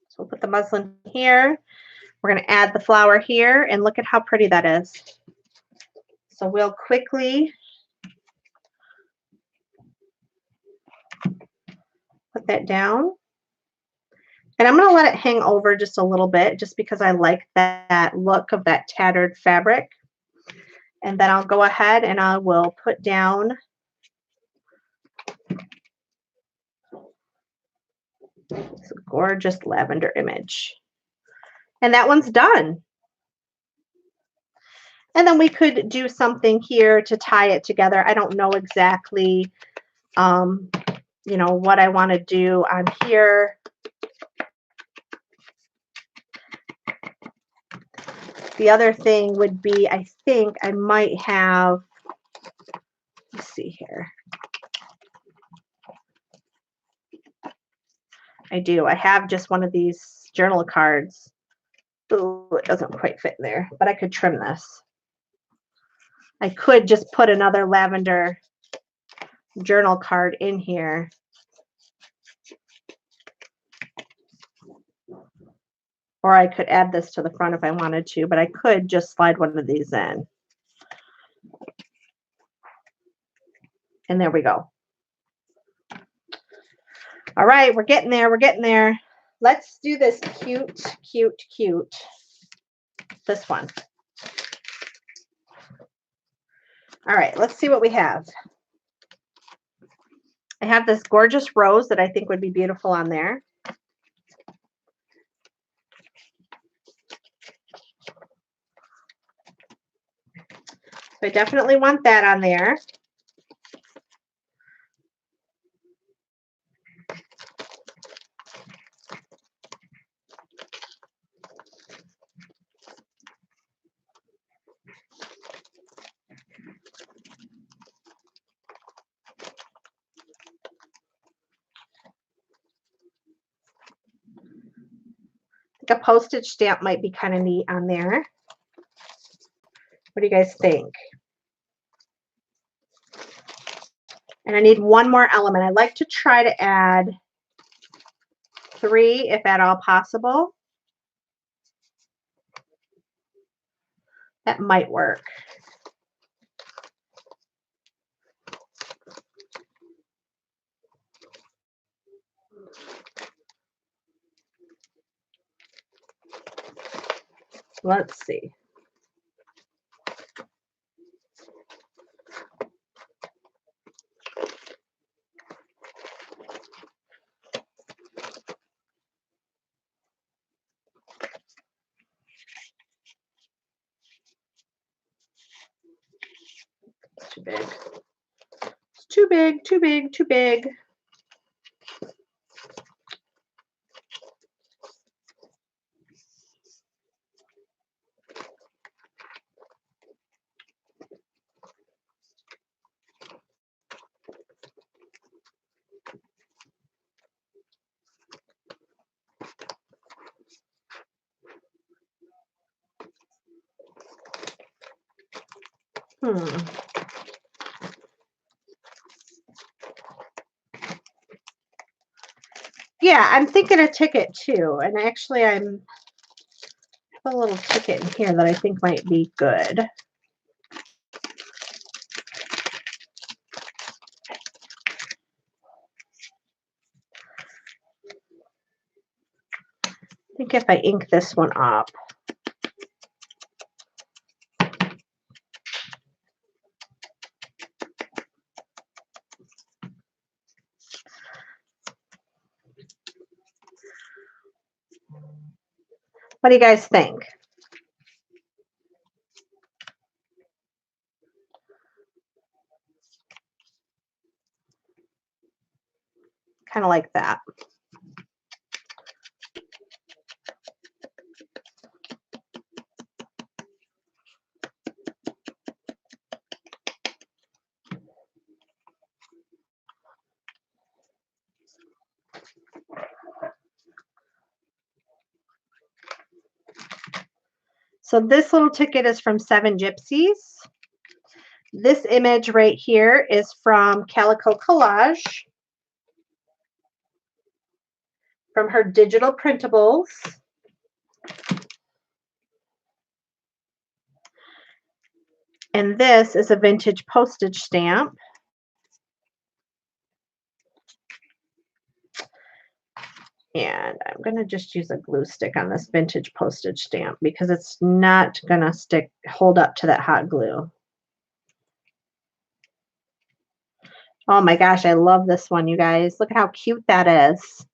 So we'll put the muslin here. We're going to add the flower here, and look at how pretty that is. So we'll quickly put that down. And I'm going to let it hang over just a little bit, just because I like that look of that tattered fabric. And then I'll go ahead and I will put down this gorgeous lavender image. And that one's done. And then we could do something here to tie it together. I don't know exactly, you know, what I want to do on here. The other thing would be, I think I might have, let's see here. I do. I have just one of these journal cards. Ooh, it doesn't quite fit in there, but I could trim this. I could just put another lavender journal card in here. Or I could add this to the front if I wanted to, but I could just slide one of these in. And there we go. All right, we're getting there. We're getting there. Let's do this cute, cute, cute. This one. All right, let's see what we have. I have this gorgeous rose that I think would be beautiful on there. So I definitely want that on there. I think a postage stamp might be kind of neat on there. What do you guys think? And I need one more element. I like to try to add 3 if at all possible. That might work. Let's see. It's too big. It's too big, too big, too big. Yeah, I'm thinking a ticket too. And actually I have a little ticket in here that I think might be good. I think think if I ink this one up. What do you guys think? Kind of like that. So this little ticket is from Seven Gypsies. This image right here is from Calico Collage, from her digital printables. And this is a vintage postage stamp. And I'm going to just use a glue stick on this vintage postage stamp because it's not going to hold up to that hot glue. Oh my gosh, I love this one, you guys. Look at how cute that is.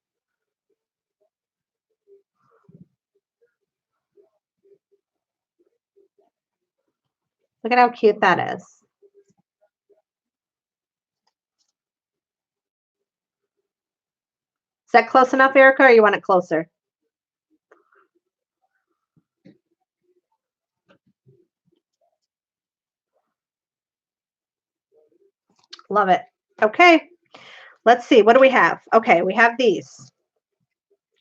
Look at how cute that is. Is that close enough, Erica, or you want it closer? Love it. Okay, let's see. What do we have? Okay, we have these.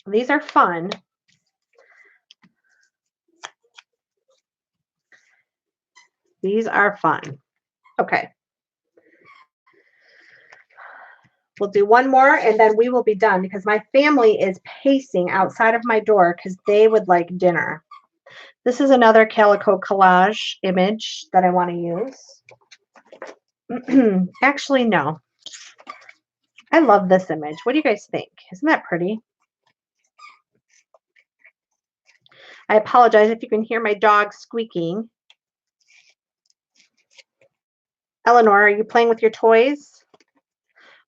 These are fun. These are fun. Okay. We'll do one more and then we will be done because my family is pacing outside of my door because they would like dinner. This is another Calico Collage image that I want to use. Actually, no. I love this image. What do you guys think? Isn't that pretty? I apologize if you can hear my dog squeaking. Eleanor, are you playing with your toys?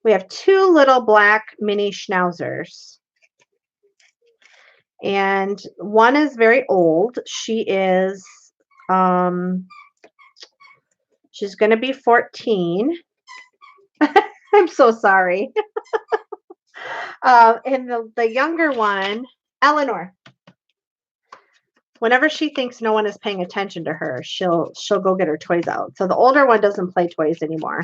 We have two little black mini schnauzers. And one is very old. She is, she's going to be 14. I'm so sorry. And the younger one, Eleanor, whenever she thinks no one is paying attention to her, she'll go get her toys out. So the older one doesn't play toys anymore.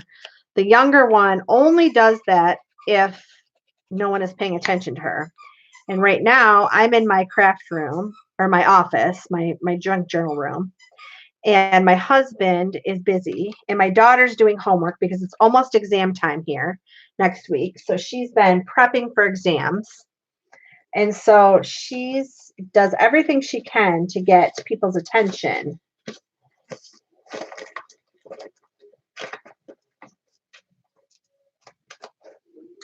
The younger one only does that if no one is paying attention to her. And right now I'm in my craft room or my office, my junk journal room. And my husband is busy and my daughter's doing homework because it's almost exam time here next week. So she's been prepping for exams. And so she's does everything she can to get people's attention.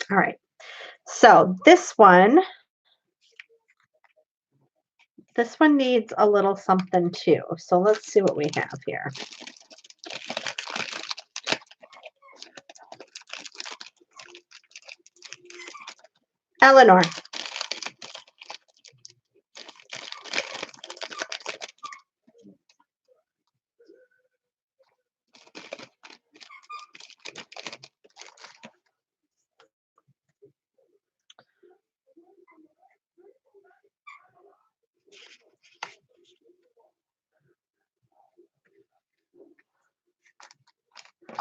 All right. So this one needs a little something too. So let's see what we have here. Eleanor.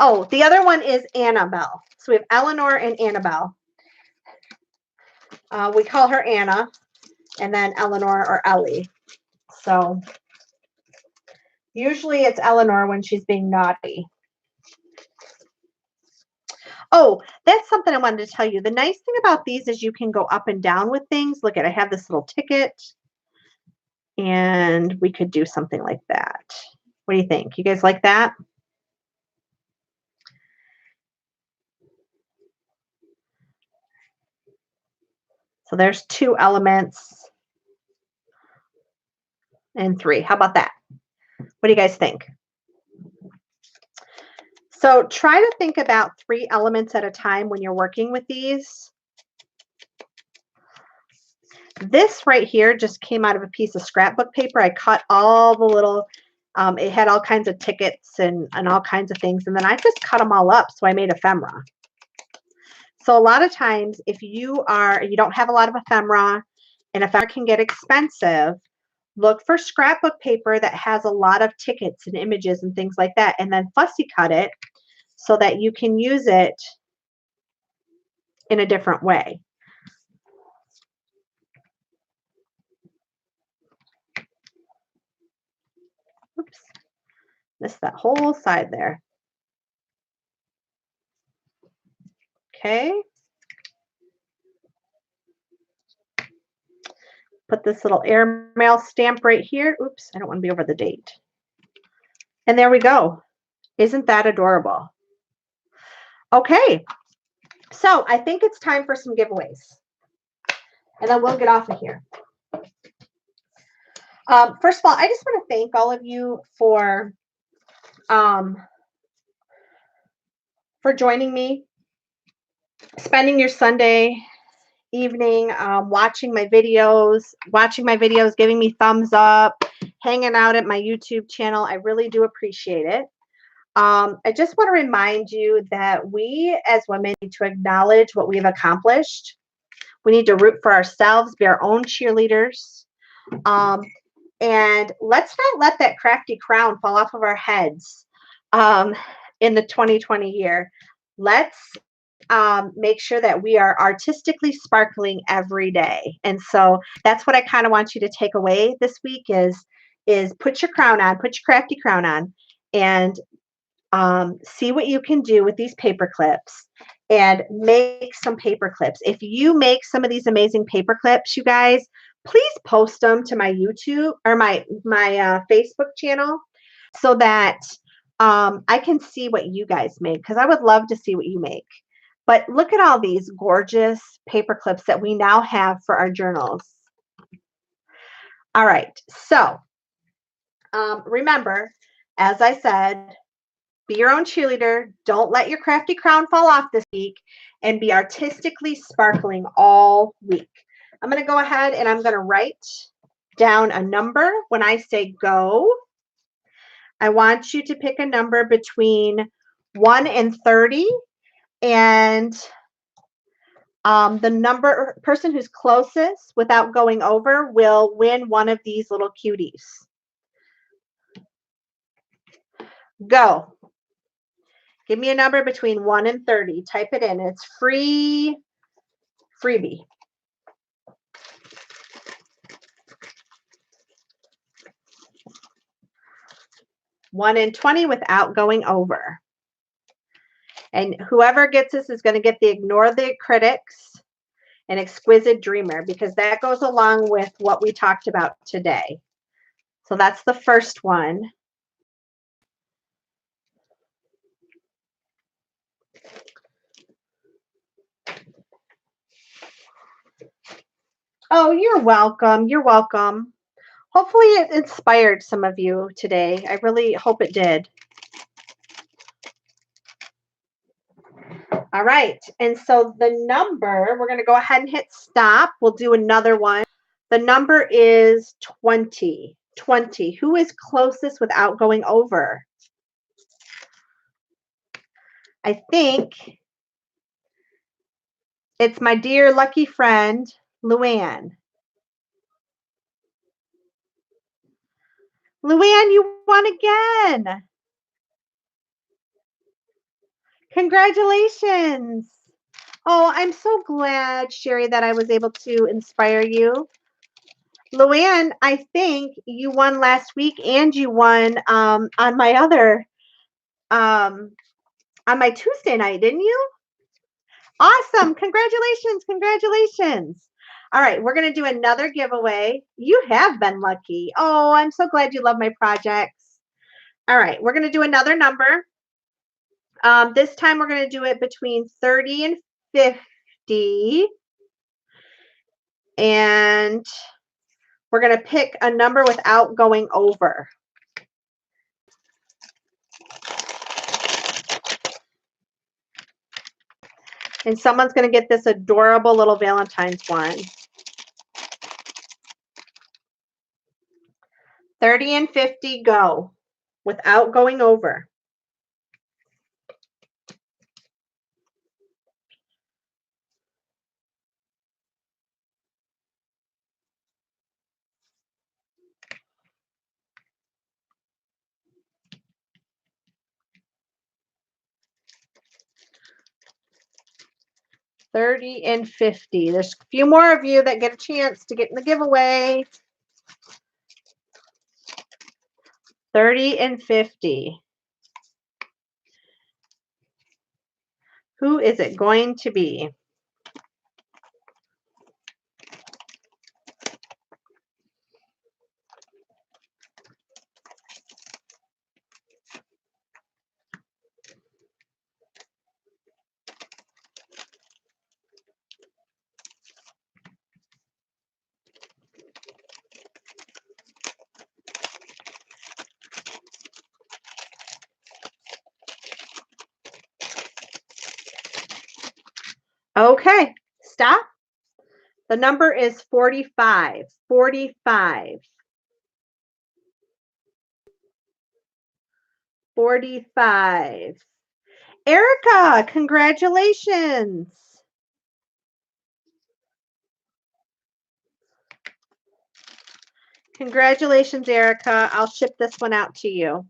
Oh, the other one is Annabelle. So we have Eleanor and Annabelle. We call her Anna and then Eleanor or Ellie. So usually it's Eleanor when she's being naughty. Oh, that's something I wanted to tell you. The nice thing about these is you can go up and down with things. Look at, I have this little ticket and we could do something like that. What do you think? You guys like that? So there's two elements. and 3. How about that? What do you guys think? So try to think about 3 elements at a time when you're working with these. This right here just came out of a piece of scrapbook paper. I cut all the little, it had all kinds of tickets and all kinds of things. And then I just cut them all up. So I made ephemera. So a lot of times if you don't have a lot of ephemera, and ephemera can get expensive, look for scrapbook paper that has a lot of tickets and images and things like that. And then fussy cut it so that you can use it in a different way. Oops, missed that whole side there. Okay. Put this little airmail stamp right here. Oops, I don't want to be over the date. And there we go. Isn't that adorable? Okay, so I think it's time for some giveaways. And then we'll get off of here. First of all, I just want to thank all of you for joining me, spending your Sunday evening watching my videos, giving me thumbs up, hanging out at my YouTube channel. I really do appreciate it. I just want to remind you that we as women need to acknowledge what we've accomplished. We need to root for ourselves, be our own cheerleaders. And let's not let that crafty crown fall off of our heads in the 2020 year. Let's make sure that we are artistically sparkling every day. And so that's what I kind of want you to take away this week is put your crown on, put your crafty crown on, and see what you can do with these paper clips and make some paper clips. If you make some of these amazing paper clips, you guys, please post them to my YouTube or my Facebook channel so that I can see what you guys make, because I would love to see what you make. But look at all these gorgeous paper clips that we now have for our journals. All right, so remember, as I said, be your own cheerleader. Don't let your crafty crown fall off this week, and be artistically sparkling all week. I'm going to go ahead and I'm going to write down a number. When I say go, I want you to pick a number between 1 and 30, and the person who's closest without going over will win one of these little cuties. Go. Give me a number between 1 and 30. Type it in. It's freebie. 1 and 20 without going over. And whoever gets this is going to get the Ignore the Critics and Exquisite Dreamer, because that goes along with what we talked about today. So that's the first one. Oh, you're welcome. You're welcome. Hopefully it inspired some of you today. I really hope it did. All right. And so the number, we're going to go ahead and hit stop. We'll do another one. The number is 20. 20. Who is closest without going over? I think it's my dear lucky friend, Luann. Luann, you won again. Congratulations. Oh, I'm so glad, Sherry, that I was able to inspire you. Luann, I think you won last week, and you won on my other on my Tuesday night, didn't you? Awesome. Congratulations. Congratulations. All right, we're going to do another giveaway. You have been lucky. Oh, I'm so glad you love my projects. All right, we're going to do another number. This time we're going to do it between 30 and 50. And We're going to pick a number without going over. And someone's going to get this adorable little Valentine's one. 30 and 50, go. Without going over. $30 and $50. There's a few more of you that get a chance to get in the giveaway. $30 and $50. Who is it going to be? Okay, stop. The number is 45. 45. 45. Erica, congratulations. Congratulations, Erica. I'll ship this one out to you.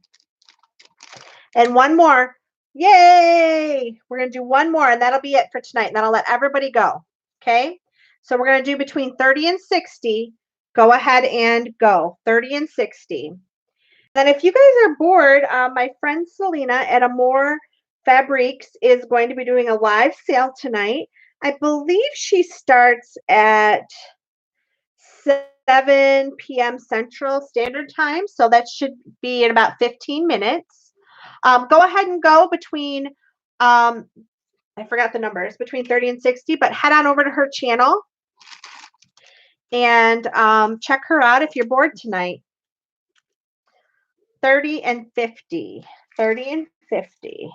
And one more. Yay! We're going to do one more, and that'll be it for tonight. And then I'll let everybody go. Okay? So we're going to do between 30 and 60. Go ahead and go. 30 and 60. Then if you guys are bored, my friend Selena at Amore Fabriques is going to be doing a live sale tonight. I believe she starts at 7 p.m. Central Standard Time. So that should be in about 15 minutes. Go ahead and go between, I forgot the numbers, between 30 and 60, but head on over to her channel and check her out if you're bored tonight. 30 and 50. 30 and 50.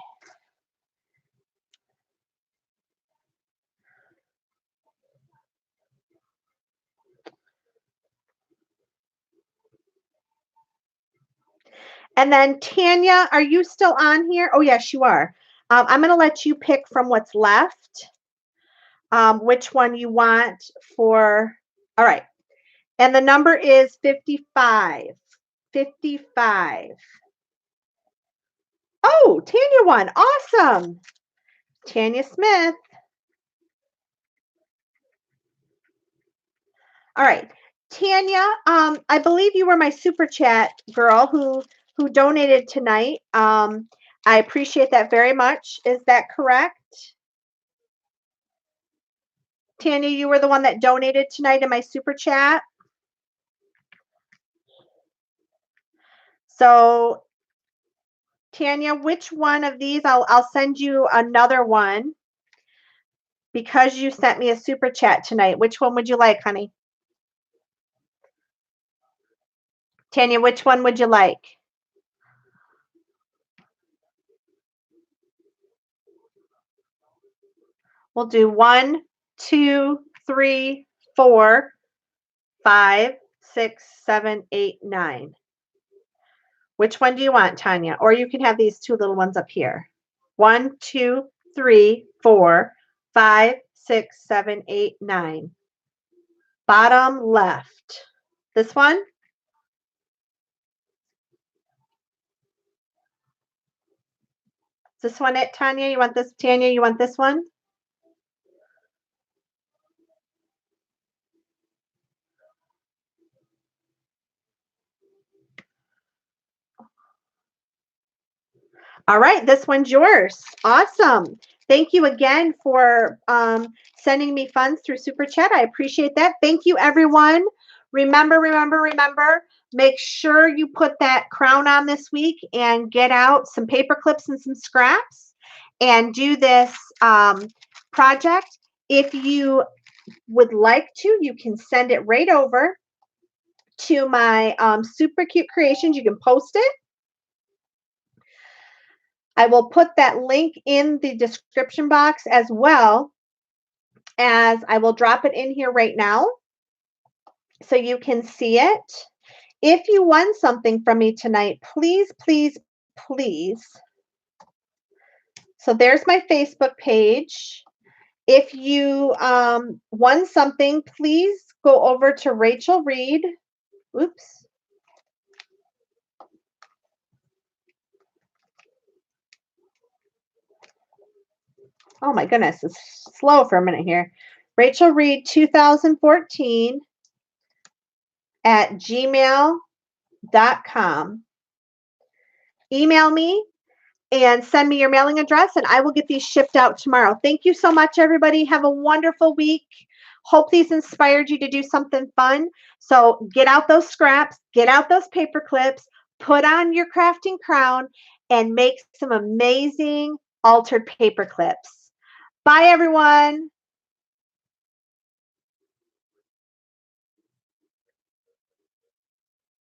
And then Tanya, are you still on here? Oh, yes, you are. I'm going to let you pick from what's left, which one you want for. All right. And the number is 55. 55. Oh, Tanya won. Awesome. Tanya Smith. All right. Tanya, I believe you were my super chat girl who donated tonight. I appreciate that very much. Is that correct? Tanya, you were the one that donated tonight in my super chat. So, Tanya, which one of these? I'll send you another one because you sent me a super chat tonight. Which one would you like, honey? Tanya, which one would you like? We'll do 1, 2, 3, 4, 5, 6, 7, 8, 9. Which one do you want, Tanya? Or you can have these two little ones up here. 1, 2, 3, 4, 5, 6, 7, 8, 9. Bottom left. This one? Is this one it, Tanya? You want this, Tanya? You want this one? All right, this one's yours. Awesome. Thank you again for sending me funds through Super Chat. I appreciate that. Thank you, everyone. Remember, make sure you put that crown on this week and get out some paper clips and some scraps and do this project. If you would like to, you can send it right over to my super cute creations. You can post it. I will put that link in the description box as well as I will drop it in here right now so you can see it. If you won something from me tonight, please, please, please. So there's my Facebook page. If you won something, please go over to Rachel Reed. Oops. Oh my goodness, it's slow for a minute here. Rachel Reed 2014 at gmail.com. Email me and send me your mailing address, and I will get these shipped out tomorrow. Thank you so much, everybody. Have a wonderful week. Hope these inspired you to do something fun. So get out those scraps, get out those paper clips, put on your crafting crown, and make some amazing altered paper clips. Bye, everyone.